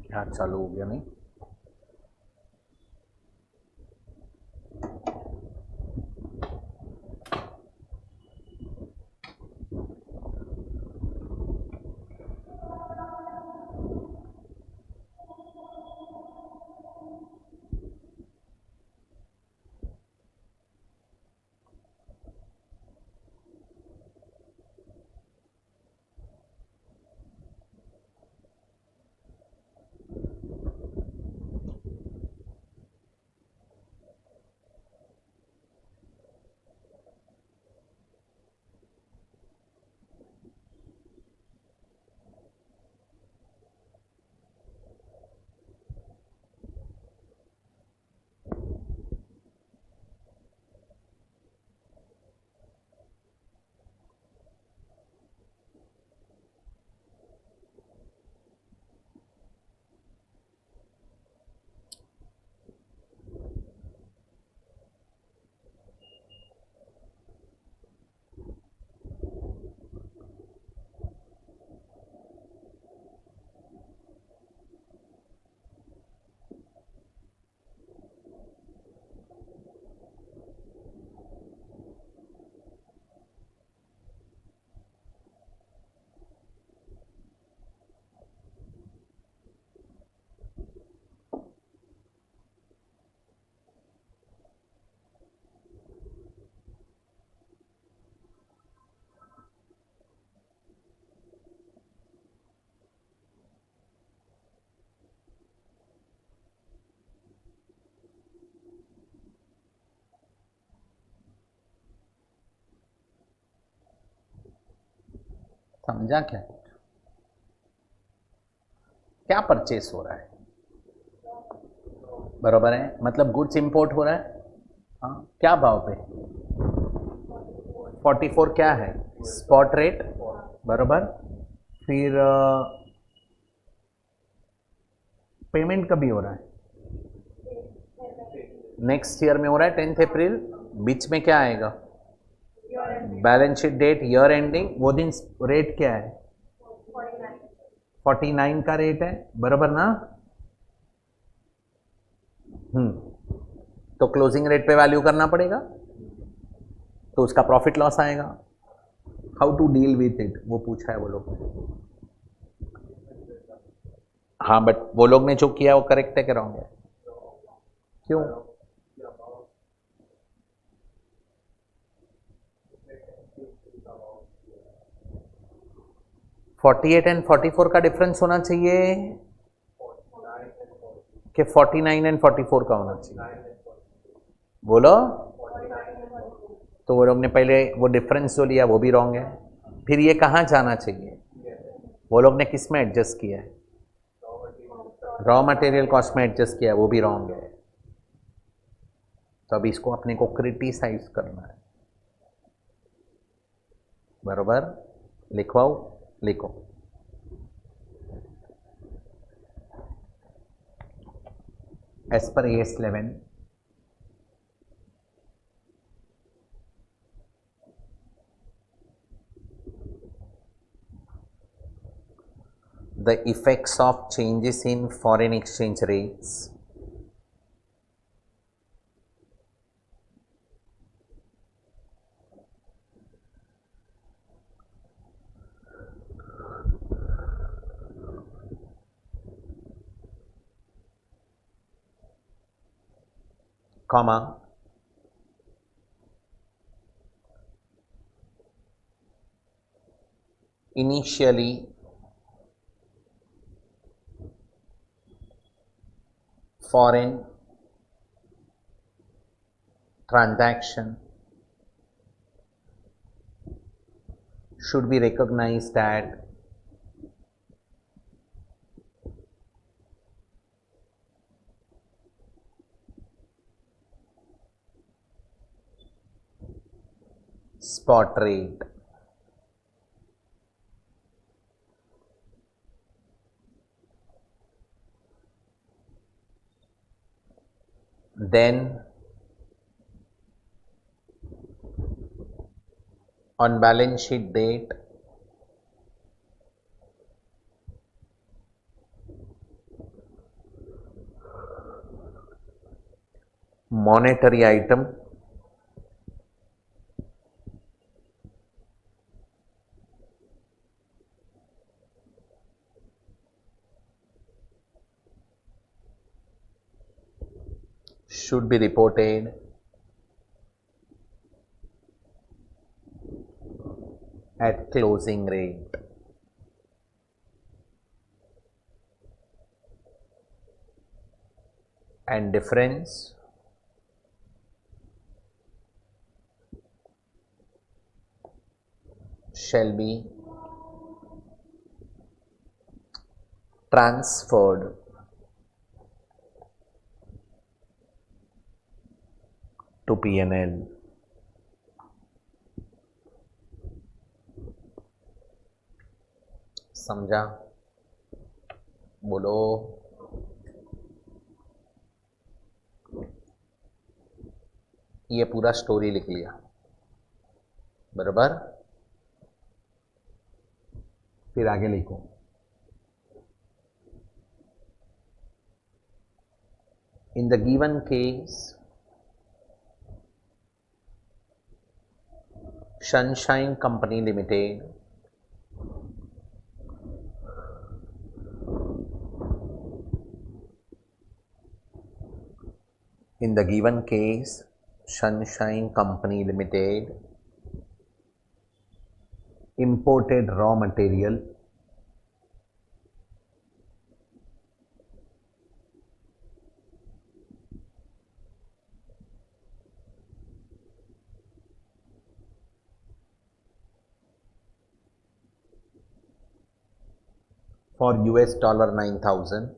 क्या चालू हो गया? नहीं समझा? क्या क्या परचेस हो रहा है? बरोबर है, मतलब गुड्स इंपोर्ट हो रहा है। हाँ, क्या भाव पे? 44 क्या है स्पॉट रेट बराबर। फिर पेमेंट कभी हो रहा है? नेक्स्ट ईयर में हो रहा है 10 अप्रैल। बीच में क्या आएगा? Balance sheet date, year ending. वो दिन रेट क्या है? 49 का रेट है, बराबर ना? तो क्लोजिंग रेट पे वैल्यू करना पड़ेगा, तो उसका प्रॉफिट लॉस आएगा। How to deal with it वो पूछा है वो लोग ने। हाँ, बट वो लोग ने जो किया वो करेक्ट है कि रॉन्ग है? क्यों? 48 एंड 44 का डिफरेंस होना चाहिए कि 49 एंड 44 का होना चाहिए? बोलो। तो वो लोग ने पहले वो डिफरेंस जो लिया वो भी रॉन्ग है। फिर ये कहाँ जाना चाहिए? वो लोग ने किस में एडजस्ट किया है? रॉ मटेरियल कॉस्ट में एडजस्ट किया है, वो भी रॉन्ग है। तो अब इसको अपने को क्रिटिसाइज करना है, बराबर। लिखवाओ, लिखो। As per AS 11, the effects of changes in foreign exchange rates comma initially foreign transaction should be recognized at spot rate. Then on balance sheet date, monetary item should be reported at closing rate. And difference shall be transferred to P&L. समझा? बोलो। ये पूरा story लिख लिया, बराबर। फिर आगे लिखो। In the given case, Sunshine Company Limited in the given case, Sunshine Company Limited imported raw material for $9,000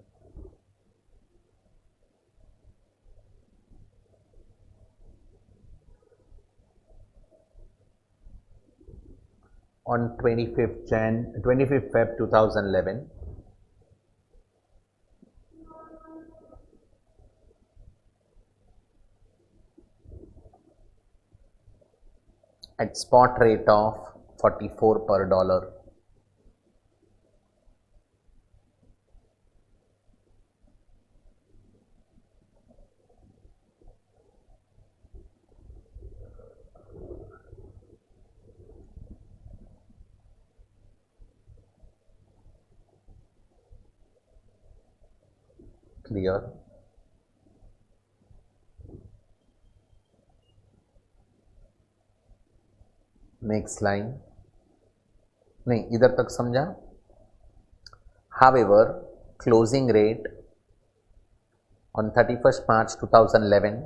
on 25th Feb 2011. At spot rate of 44 per dollar. Clear? Next line. नहीं, इधर तक समझा? However, closing rate on 31st March 2011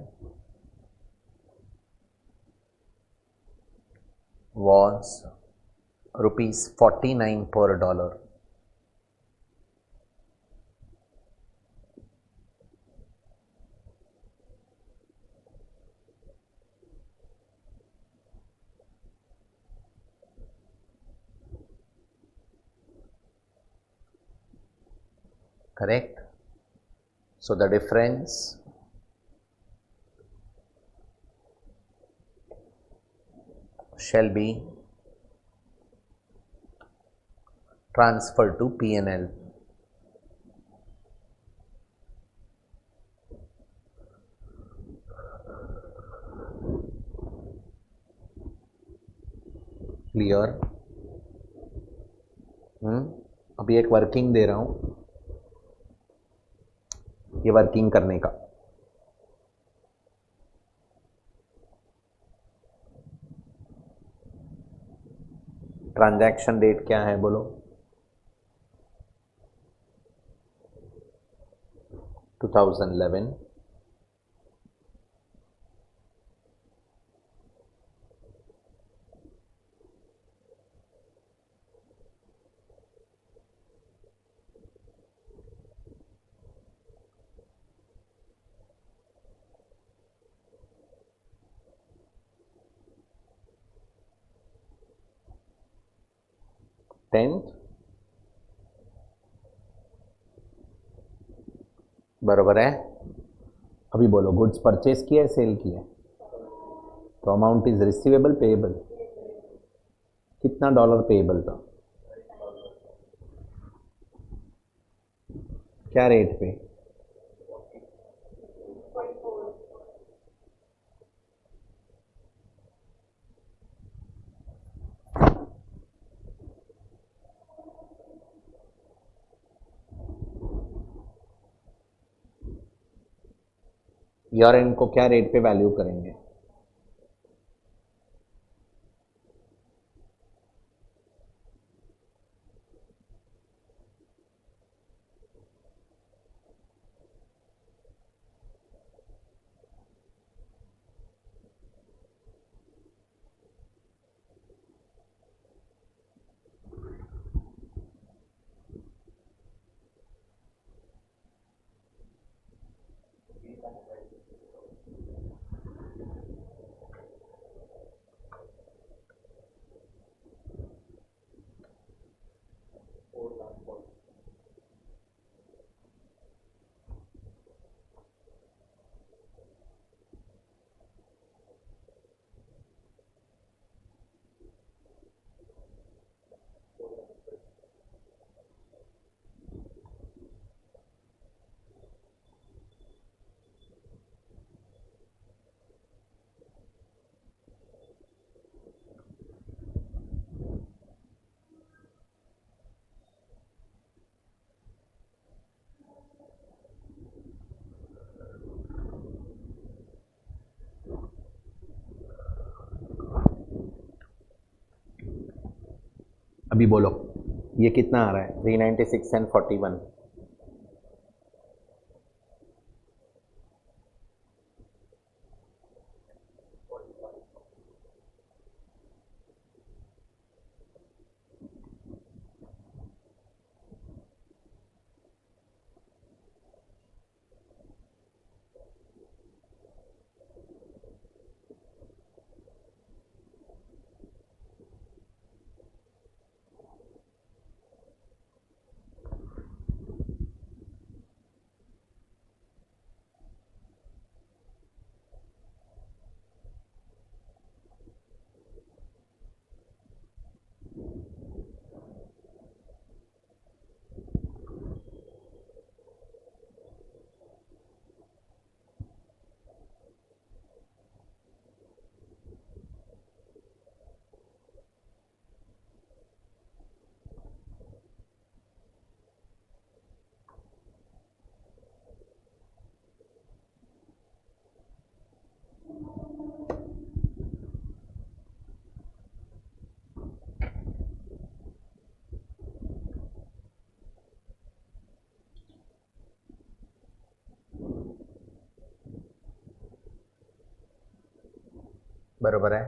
was rupees 49 per dollar. Correct? So the difference shall be transferred to P&L. Clear? अभी एक working they रहा हूं, ये working करने का। ट्रांजैक्शन डेट क्या है बोलो? 2011। टेंथ बराबर है। अभी बोलो, गुड्स परचेज किया है, सेल किया है, तो अमाउंट इज रिसीवेबल, पेएबल? कितना डॉलर पेएबल था? क्या रेट पे? ईयर एंड को क्या रेट पे वैल्यू करेंगे? अभी बोलो, ये कितना आ रहा है? 396 एंड 41। बरोबर है.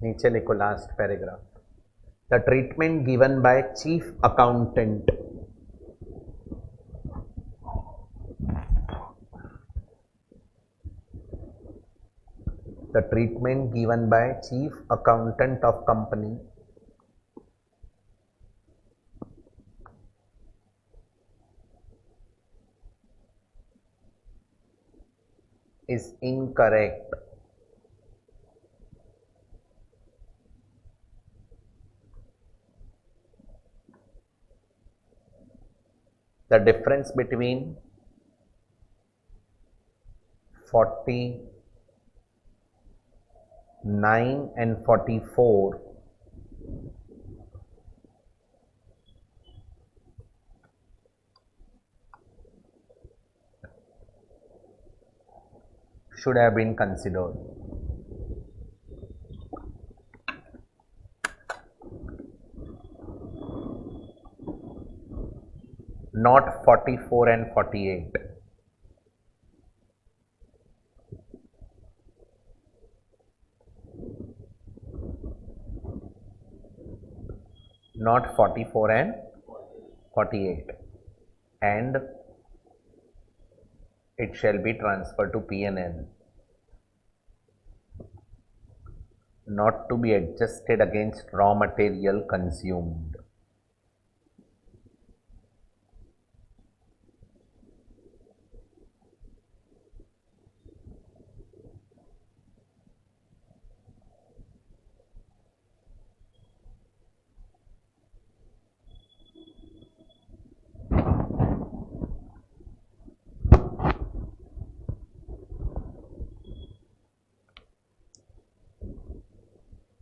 नीचे लिखो last paragraph. The treatment given by chief accountant. The treatment given by chief accountant of company is incorrect. The difference between 49 and 44 should have been considered. Not 44 and 48. Not 44 and 48. And it shall be transferred to P&L. Not to be adjusted against raw material consumed.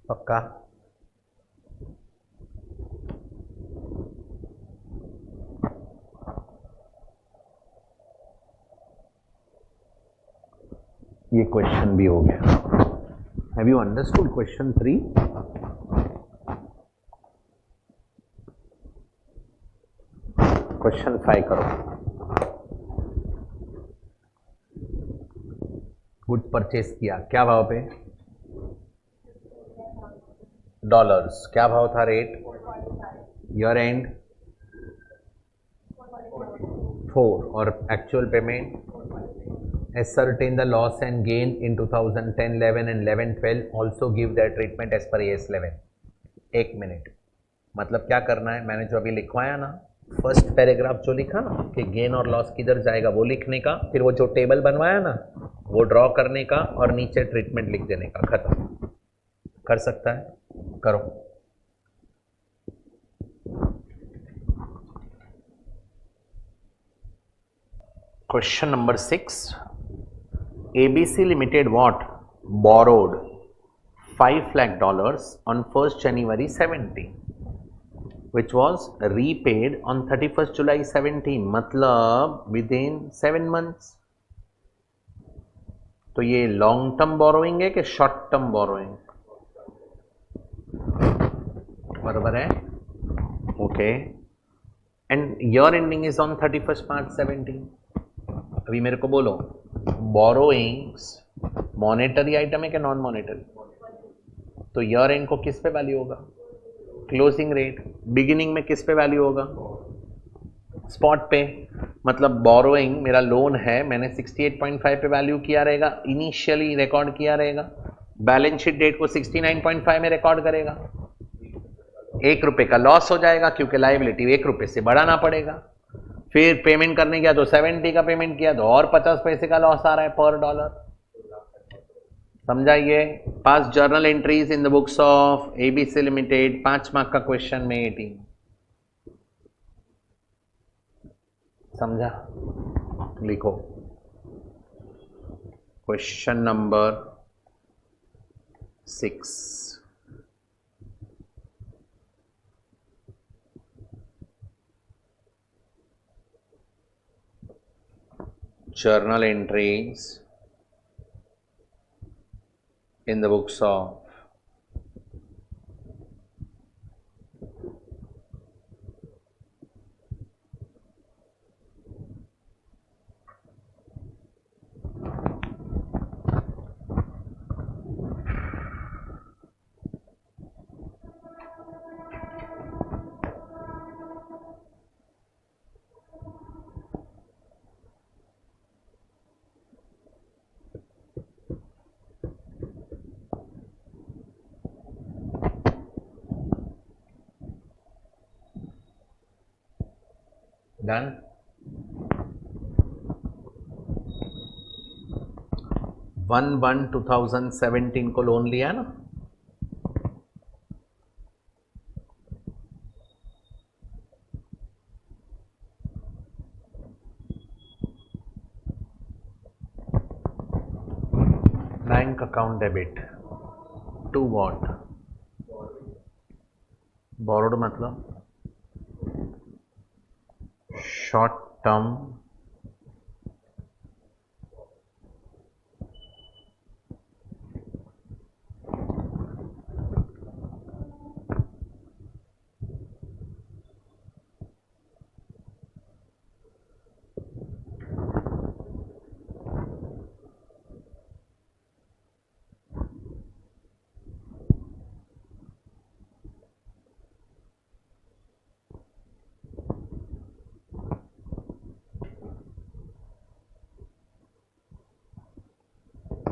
पक्का? ये question भी हो गया. Have you understood question 3? Question 5 करो. Good purchase किया, क्या भाव पे? डॉलर्स. क्या भाव था? रेट ईयर एंड 4 और actual payment. ascertain the loss and gain in 2010, 11 and 11, 12. Also give their treatment as per AS 11. एक मिनट. मतलब क्या करना है? मैंने जो अभी लिखवाया ना, फर्स्ट पैराग्राफ जो लिखा ना कि गेन और लॉस किधर जाएगा वो लिखने का, फिर वो जो टेबल बनवाया ना वो ड्रॉ करने का और नीचे ट्रीटमेंट लिख देने का. खत्म. कर सकता है? करो. Question number 6. ABC Limited what? Borrowed $5 lakh on 1st January 17, which was repaid on 31st July 17. मतलब within 7 months. तो ये लॉन्ग टर्म बोरोइंग है कि शॉर्ट टर्म बोरोइंग? बराबर है. Okay. And year ending is on 31st March 17. अभी मेरे को बोलो, बोरोइंग्स मॉनेटरी आइटम है कि नॉन मॉनेटरी? तो ईयर एंड को किस पे वैल्यू होगा? Closing rate. बिगिनिंग में किस पे वैल्यू होगा? स्पॉट पे. मतलब बोरोइंग मेरा लोन है, मैंने 68.5 पे वैल्यू किया रहेगा, इनिशियली रिकॉर्ड किया रहेगा. बैलेंस शीट डेट को 69.5 में रिकॉर्ड करेगा. ₹1 का लॉस हो जाएगा क्योंकि लायबिलिटी ₹1 से बढ़ाना पड़ेगा. फिर पेमेंट करने गया तो 70 का पेमेंट किया तो और 50 पैसे का लॉस आ रहा है पर डॉलर. समझाइए. पास journal entries in the books of ABC limited. 5 mark का क्वेश्चन में 18. समझा? लिखो. Question number 6. journal entries in the books of done. 1/1/2017 को लोन लिया ना, bank account debit to what, borrowed मतलब शॉर्ट टर्म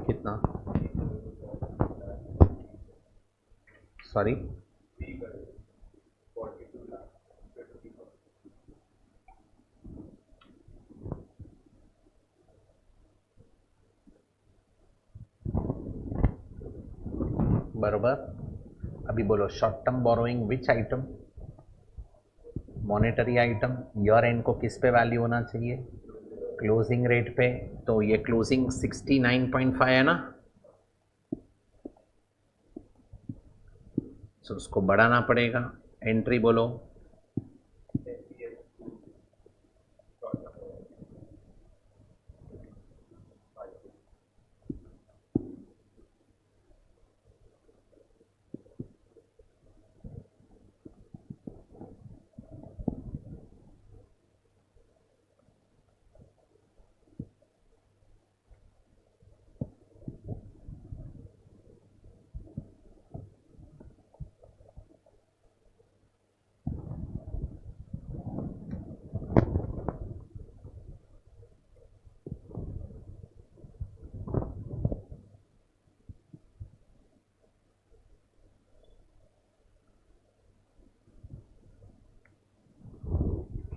कितना, सॉरी 42 लाख। बराबर। अभी बोलो short term borrowing which item, monetary item, year end को किस पे वैल्यू होना चाहिए, क्लोजिंग रेट पे। तो ये क्लोजिंग 69.5 है ना, तो उसको बढ़ाना पड़ेगा। एंट्री बोलो,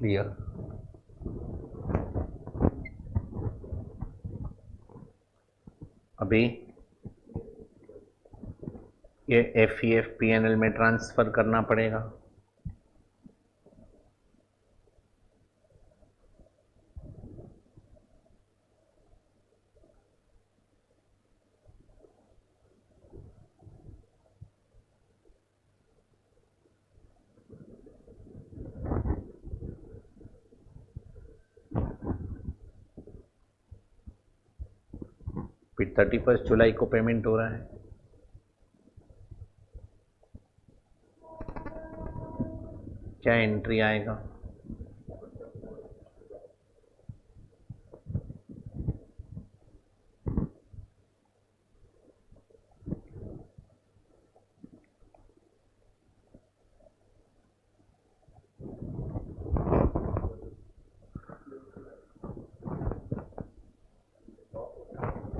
क्लियर। अभी ये FEF-PNL में ट्रांसफर करना पड़ेगा। फिर 31 जुलाई को पेमेंट हो रहा है। क्या एंट्री आएगा,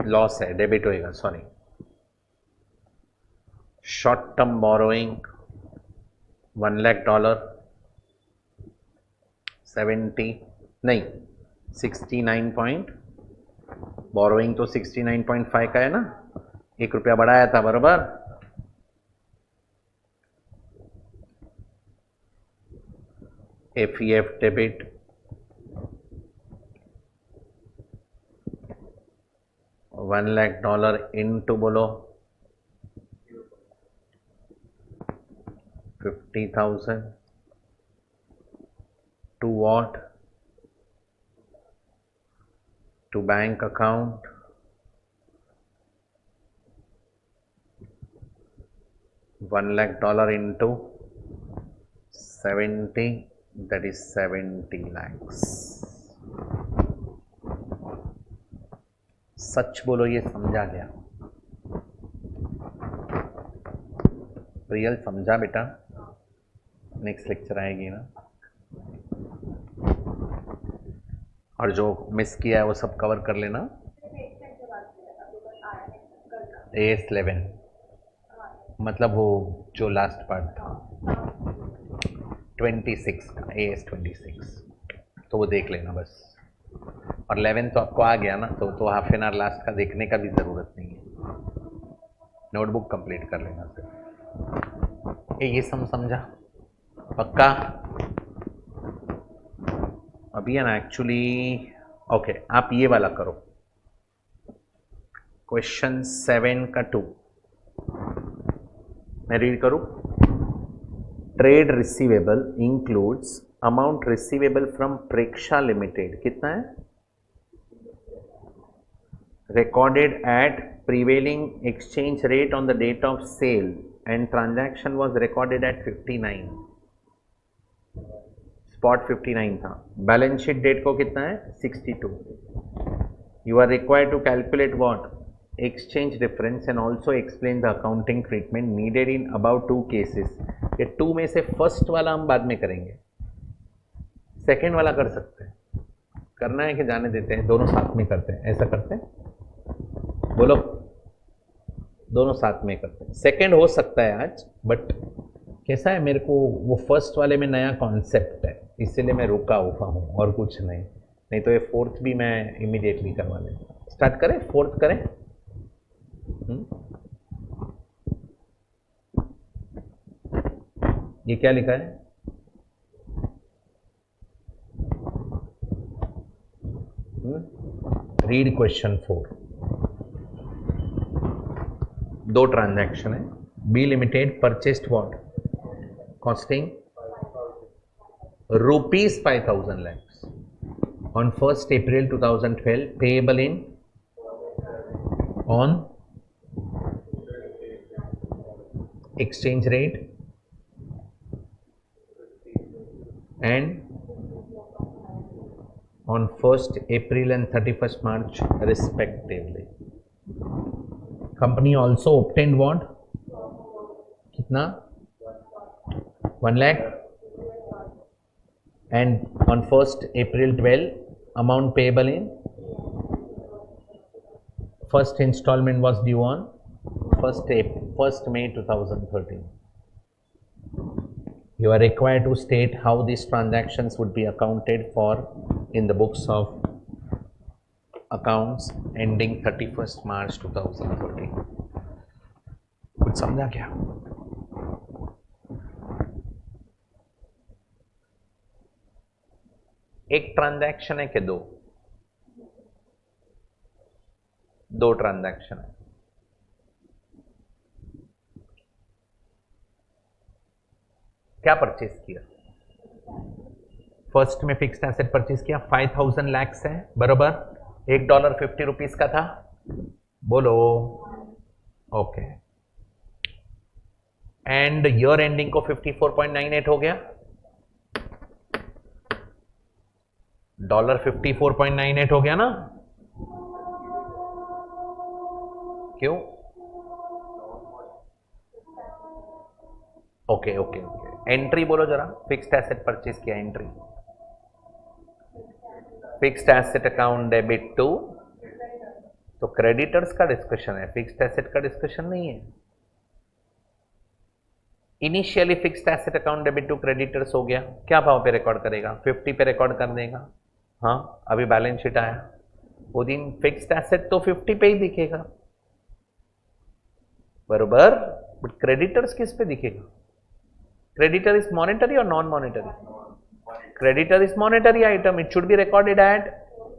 लॉस है, डेबिट होएगा, sorry. Short term borrowing $1 lakh 70 नहीं 69 पॉइंट, बोरोइंग तो 69.5 का है ना, ₹1 बढ़ाया था बराबर। FEF डेबिट $1 लाख इनटू बोलो 50,000 to what to bank account, $1 lakh into 70, that is 70 lakhs. सच बोलो, ये समझा गया? रियल समझा बेटा? नेक्स्ट लेक्चर आएगी ना, और जो मिस किया है वो सब कवर कर लेना। AS11 मतलब वो जो लास्ट पार्ट था 26 का, AS26, तो वो देख लेना बस। और 11 तो आपको आ गया ना, तो हाफ एन आवर लास्ट का देखने का भी ज़रूरत नहीं है, नोटबुक कंप्लीट कर लेना सिर्फ। ये समझा पक्का? अभी है ना एक्चुअली, ओके आप ये वाला करो, क्वेश्चन 7 का 2 मैं रीड करूं। Trade receivable includes amount receivable from Preksha limited, कितना है? recorded at prevailing exchange rate on the date of sale and transaction was recorded at 59, spot 59 था। बैलेंस शीट डेट को कितना है? 62। you are required to calculate what? exchange difference and also explain the accounting treatment needed in above two cases। ये 2 में से first वाला हम बाद में करेंगे, सेकेंड वाला कर सकते हैं। करना है कि जाने देते हैं, दोनों साथ में करते हैं, ऐसा करते हैं? बोलो, दोनों साथ में करते हैं। सेकंड हो सकता है आज, बट कैसा है, मेरे को वो फर्स्ट वाले में नया कॉन्सेप्ट है, इसीलिए मैं रुका हुआ हूँ और कुछ नहीं तो ये फोर्थ भी मैं इमीडिएटली करवा लेता। स्टार्ट करें, फोर्थ करें। ये क्या लिखा है? Read question 4। 2 ट्रांजैक्शन है। B limited purchased what? Costing ₹5,000 lakhs on 1st April 2012, payable in on exchange rate and on 1st April and 31st March respectively. Company also obtained what? कितना? 1 lakh, and on 1st April 12 amount payable in, first installment was due on 1st May 2013. You are required to state how these transactions would be accounted for in the books of accounts ending 31st March 2013. कुछ समझा क्या? एक transaction है कि दो? 2 transaction है। क्या purchase किया? फर्स्ट में फिक्स्ड एसेट परचेज किया, 5,000 lakhs है, बरोबर? $1.50 का था, बोलो। ओके, एंड ईयर एंडिंग को 54.98 हो गया, $54.98 हो गया ना? क्यों? ओके ओके ओके, एंट्री बोलो जरा। फिक्स्ड एसेट परचेज किया, entry fixed asset account debit to, तो क्रेडिटर्स का डिस्कशन है, फिक्स्ड एसेट का डिस्कशन नहीं है। Initially fixed asset account debit to creditors हो गया, क्या भाव पे रिकॉर्ड करेगा? 50 पे रिकॉर्ड कर देगा। हाँ, अभी बैलेंस शीट आया, वो दिन फिक्स्ड एसेट तो 50 पे ही दिखेगा, बरोबर? बट क्रेडिटर्स किस पे दिखेगा? क्रेडिटर इज मॉनेटरी और non monetary? Creditor is monetary item, it should be recorded at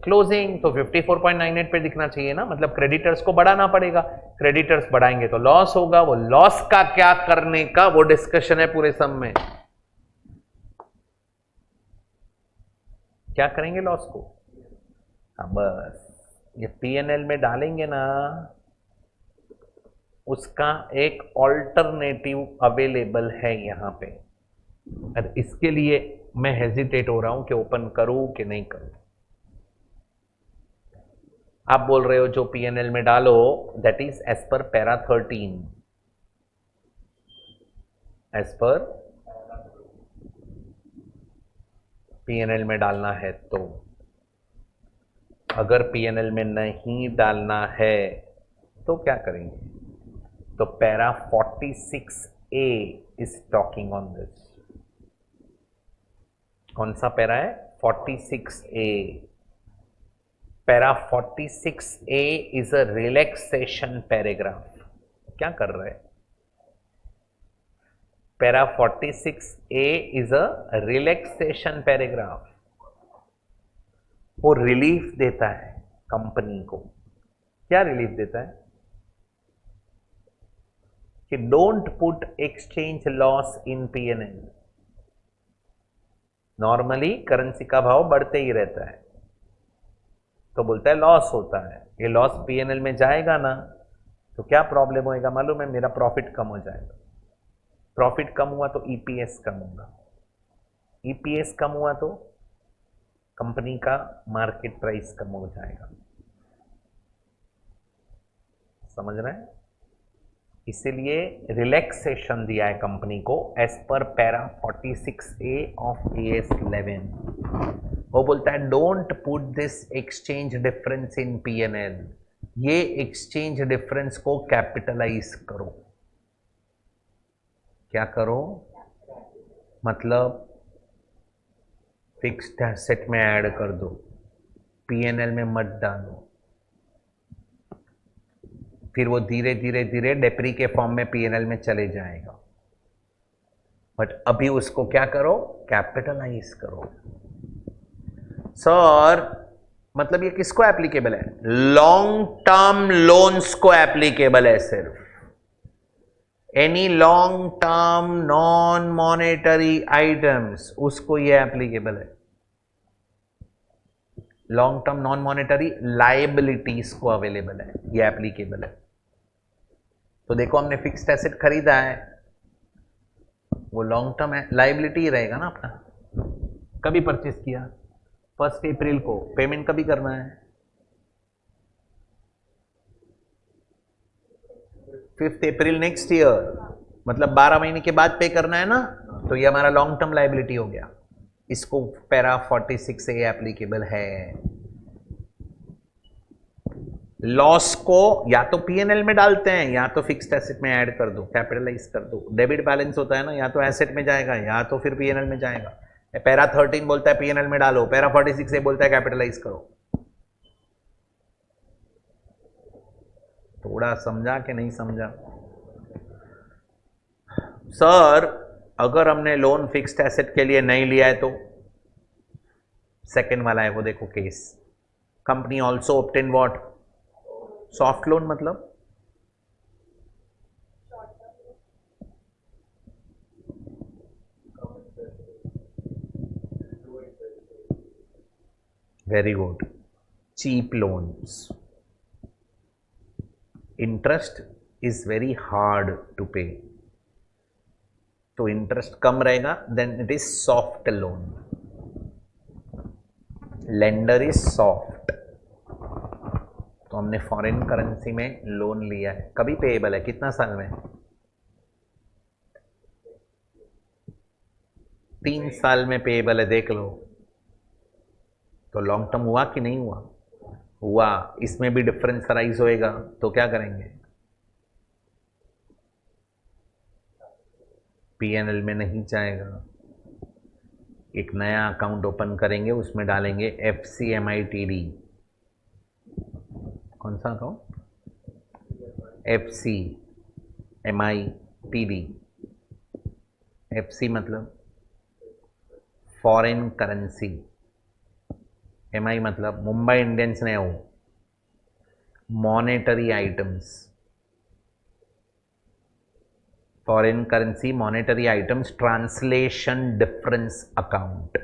closing, तो 54.98 पे दिखना चाहिए ना, मतलब क्रेडिटर्स को बढ़ाना पड़ेगा। क्रेडिटर्स बढ़ाएंगे तो लॉस होगा, वो लॉस का क्या करने का वो डिस्कशन है पूरे सम में। क्या करेंगे लॉस को? हाँ बस, ये पीएनएल में डालेंगे ना, उसका एक ऑल्टरनेटिव अवेलेबल है यहाँ पे। और इसके लिए मैं हेजिटेट हो रहा हूं कि ओपन करूं कि नहीं करूं। आप बोल रहे हो जो पीएनएल में डालो that is as per para 13, as per PNL में डालना है। तो अगर पीएनएल में नहीं डालना है तो क्या करेंगे? तो para 46A is talking on this. कौन सा पैरा है? 46A। Para 46A is a relaxation paragraph. क्या कर रहा है? Para 46A is a relaxation paragraph. वो रिलीफ देता है कंपनी को। क्या रिलीफ देता है? कि don't put exchange loss in PNL. Normally currency का भाव बढ़ते ही रहता है, तो बोलता है लॉस होता है। ये लॉस पीएनएल में जाएगा ना, तो क्या प्रॉब्लम होएगा मालूम है? मेरा प्रॉफिट कम हो जाएगा। प्रॉफिट कम हुआ तो ईपीएस कम होगा। ईपीएस कम हुआ तो कंपनी का मार्केट प्राइस कम हो जाएगा। समझ रहे हैं? इसीलिए रिलैक्सेशन दिया है कंपनी को as per para 46A of AS11। वो बोलता है don't put this exchange difference in PNL. ये एक्सचेंज डिफरेंस को कैपिटलाइज करो। क्या करो? मतलब फिक्स्ड एसेट में ऐड कर दो, पीएनएल में मत डालो। फिर वो धीरे धीरे धीरे डेप्री के फॉर्म में पीएनएल में चले जाएगा। बट अभी उसको क्या करो? कैपिटलाइज करो। सर मतलब ये किसको एप्लीकेबल है? लॉन्ग टर्म लोन्स को एप्लीकेबल है सिर्फ। Any long term non monetary items, उसको ये एप्लीकेबल है। Long term non monetary liabilities को अवेलेबल है, ये एप्लीकेबल है। तो देखो हमने फिक्स्ड एसेट खरीदा है, वो लॉन्ग टर्म है, लायबिलिटी ही रहेगा ना अपना। कभी परचेस किया? 1 अप्रैल को। पेमेंट कभी करना है? 5 अप्रैल नेक्स्ट ईयर, मतलब 12 महीने के बाद पे करना है ना। तो ये हमारा लॉन्ग टर्म लायबिलिटी हो गया। इसको पैरा 46A एप्लीकेबल है। लॉस को या तो पीएनएल में डालते हैं या तो फिक्स्ड एसेट में ऐड कर दो, कैपिटलाइज कर दो। डेबिट बैलेंस होता है ना, या तो एसेट में जाएगा या तो फिर पीएनएल में जाएगा। पैरा 13 बोलता है पीएनएल में डालो, पैरा 46A बोलता है कैपिटलाइज करो। थोड़ा समझा कि नहीं समझा? सर अगर हमने लोन फिक्स्ड एसेट के लिए नहीं लिया है तो सेकंड वाला है वो देखो case. Company also obtain what? Soft loan. मतलब very good, cheap loans. Interest is very hard to pay, तो इंटरेस्ट कम रहेगा, then it is soft loan. Lender is soft. तो हमने फॉरेन करेंसी में लोन लिया है, कभी पेएबल है? कितना साल में? 3 साल में पेएबल है, देख लो। तो लॉन्ग टर्म हुआ कि नहीं हुआ? हुआ। इसमें भी डिफरेंस राइज होएगा तो क्या करेंगे? पीएनएल में नहीं जाएगा, एक नया अकाउंट ओपन करेंगे, उसमें डालेंगे FCMITD। कौन सा अकाउंट? FCMITD। FC मतलब फॉरेन करेंसी, MI मतलब मुंबई इंडियंस ने हो, monetary items. Foreign currency monetary items translation difference account.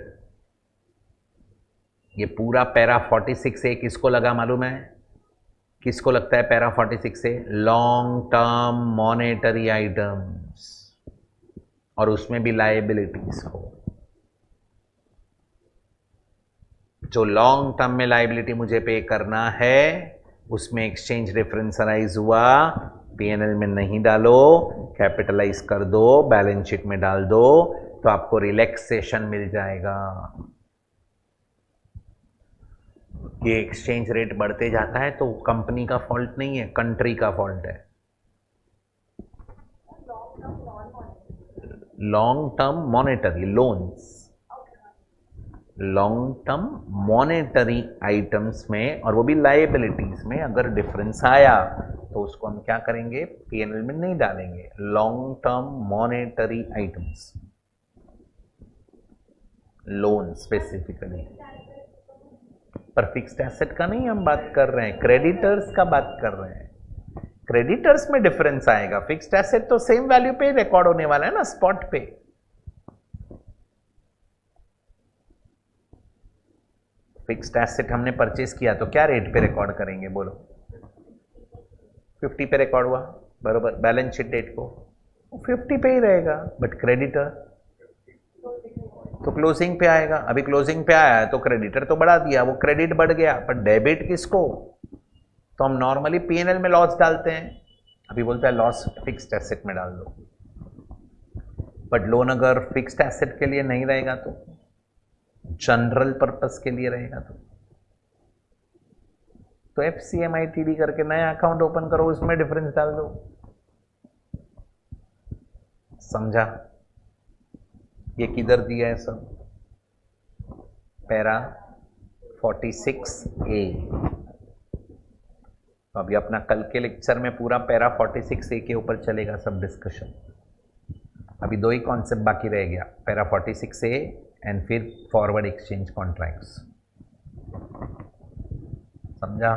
ये पूरा पैरा 46A किसको लगा मालूम है? किसको लगता है पैरा 46 से? लॉन्ग टर्म मॉनेटरी आइटम्स, और उसमें भी लायबिलिटीज को। जो लॉन्ग टर्म में लायबिलिटी मुझे पे करना है उसमें एक्सचेंज डिफरेंस अराइज हुआ, पीएनएल में नहीं डालो, कैपिटलाइज कर दो, बैलेंस शीट में डाल दो, तो आपको रिलैक्सेशन मिल जाएगा। ये एक्सचेंज रेट बढ़ते जाता है तो कंपनी का फॉल्ट नहीं है, कंट्री का फॉल्ट है। Long term monetary loans, long term monetary items में, और वो भी लायबिलिटीज में अगर डिफरेंस आया तो उसको हम क्या करेंगे? पीएनएल में नहीं डालेंगे। Long term monetary items, loan specifically, पर फिक्स्ड एसेट का नहीं हम बात कर रहे हैं, क्रेडिटर्स का बात कर रहे हैं। क्रेडिटर्स में डिफरेंस आएगा, फिक्स्ड एसेट तो सेम वैल्यू पे रिकॉर्ड होने वाला है ना, स्पॉट पे। फिक्स्ड एसेट हमने परचेज किया तो क्या रेट पे रिकॉर्ड करेंगे बोलो? 50 पे रिकॉर्ड हुआ, बरोबर, बैलेंस शीट डेट को 50 पे ही रहेगा। बट क्रेडिटर तो क्लोजिंग पे आएगा। अभी क्लोजिंग पे आया है तो क्रेडिटर तो बढ़ा दिया, वो क्रेडिट बढ़ गया, पर डेबिट किसको? तो हम नॉर्मली पीएनएल में लॉस डालते हैं, अभी बोलता है लॉस फिक्स्ड एसेट में डाल दो। बट लोन अगर फिक्स्ड एसेट के लिए नहीं रहेगा तो जनरल पर्पस के लिए रहेगा तो एफसीएमआईटीडी करके नया अकाउंट ओपन करो, उसमें डिफरेंस डाल दो। समझा? ये किधर दिया है सब? Para 46A। तो अभी अपना कल के लेक्चर में पूरा पैरा 46A के ऊपर चलेगा सब डिस्कशन। अभी दो ही कॉन्सेप्ट बाकी रह गया, पैरा 46A एंड फिर फॉरवर्ड एक्सचेंज कॉन्ट्रैक्ट्स। समझा?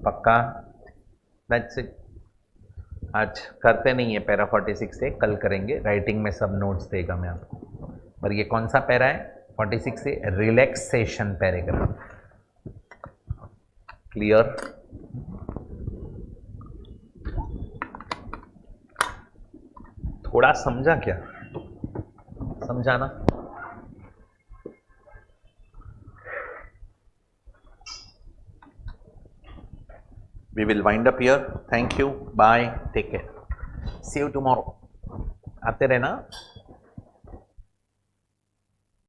पक्का? That's it. आज करते नहीं है पैरा 46A, कल करेंगे, राइटिंग में सब नोट्स देगा मैं आपको। पर ये कौन सा पैरा है? 46A, relaxation paragraph. क्लियर? थोड़ा समझा क्या? समझा ना? We will wind up here. Thank you. Bye. Take care. See you tomorrow. आते रहना।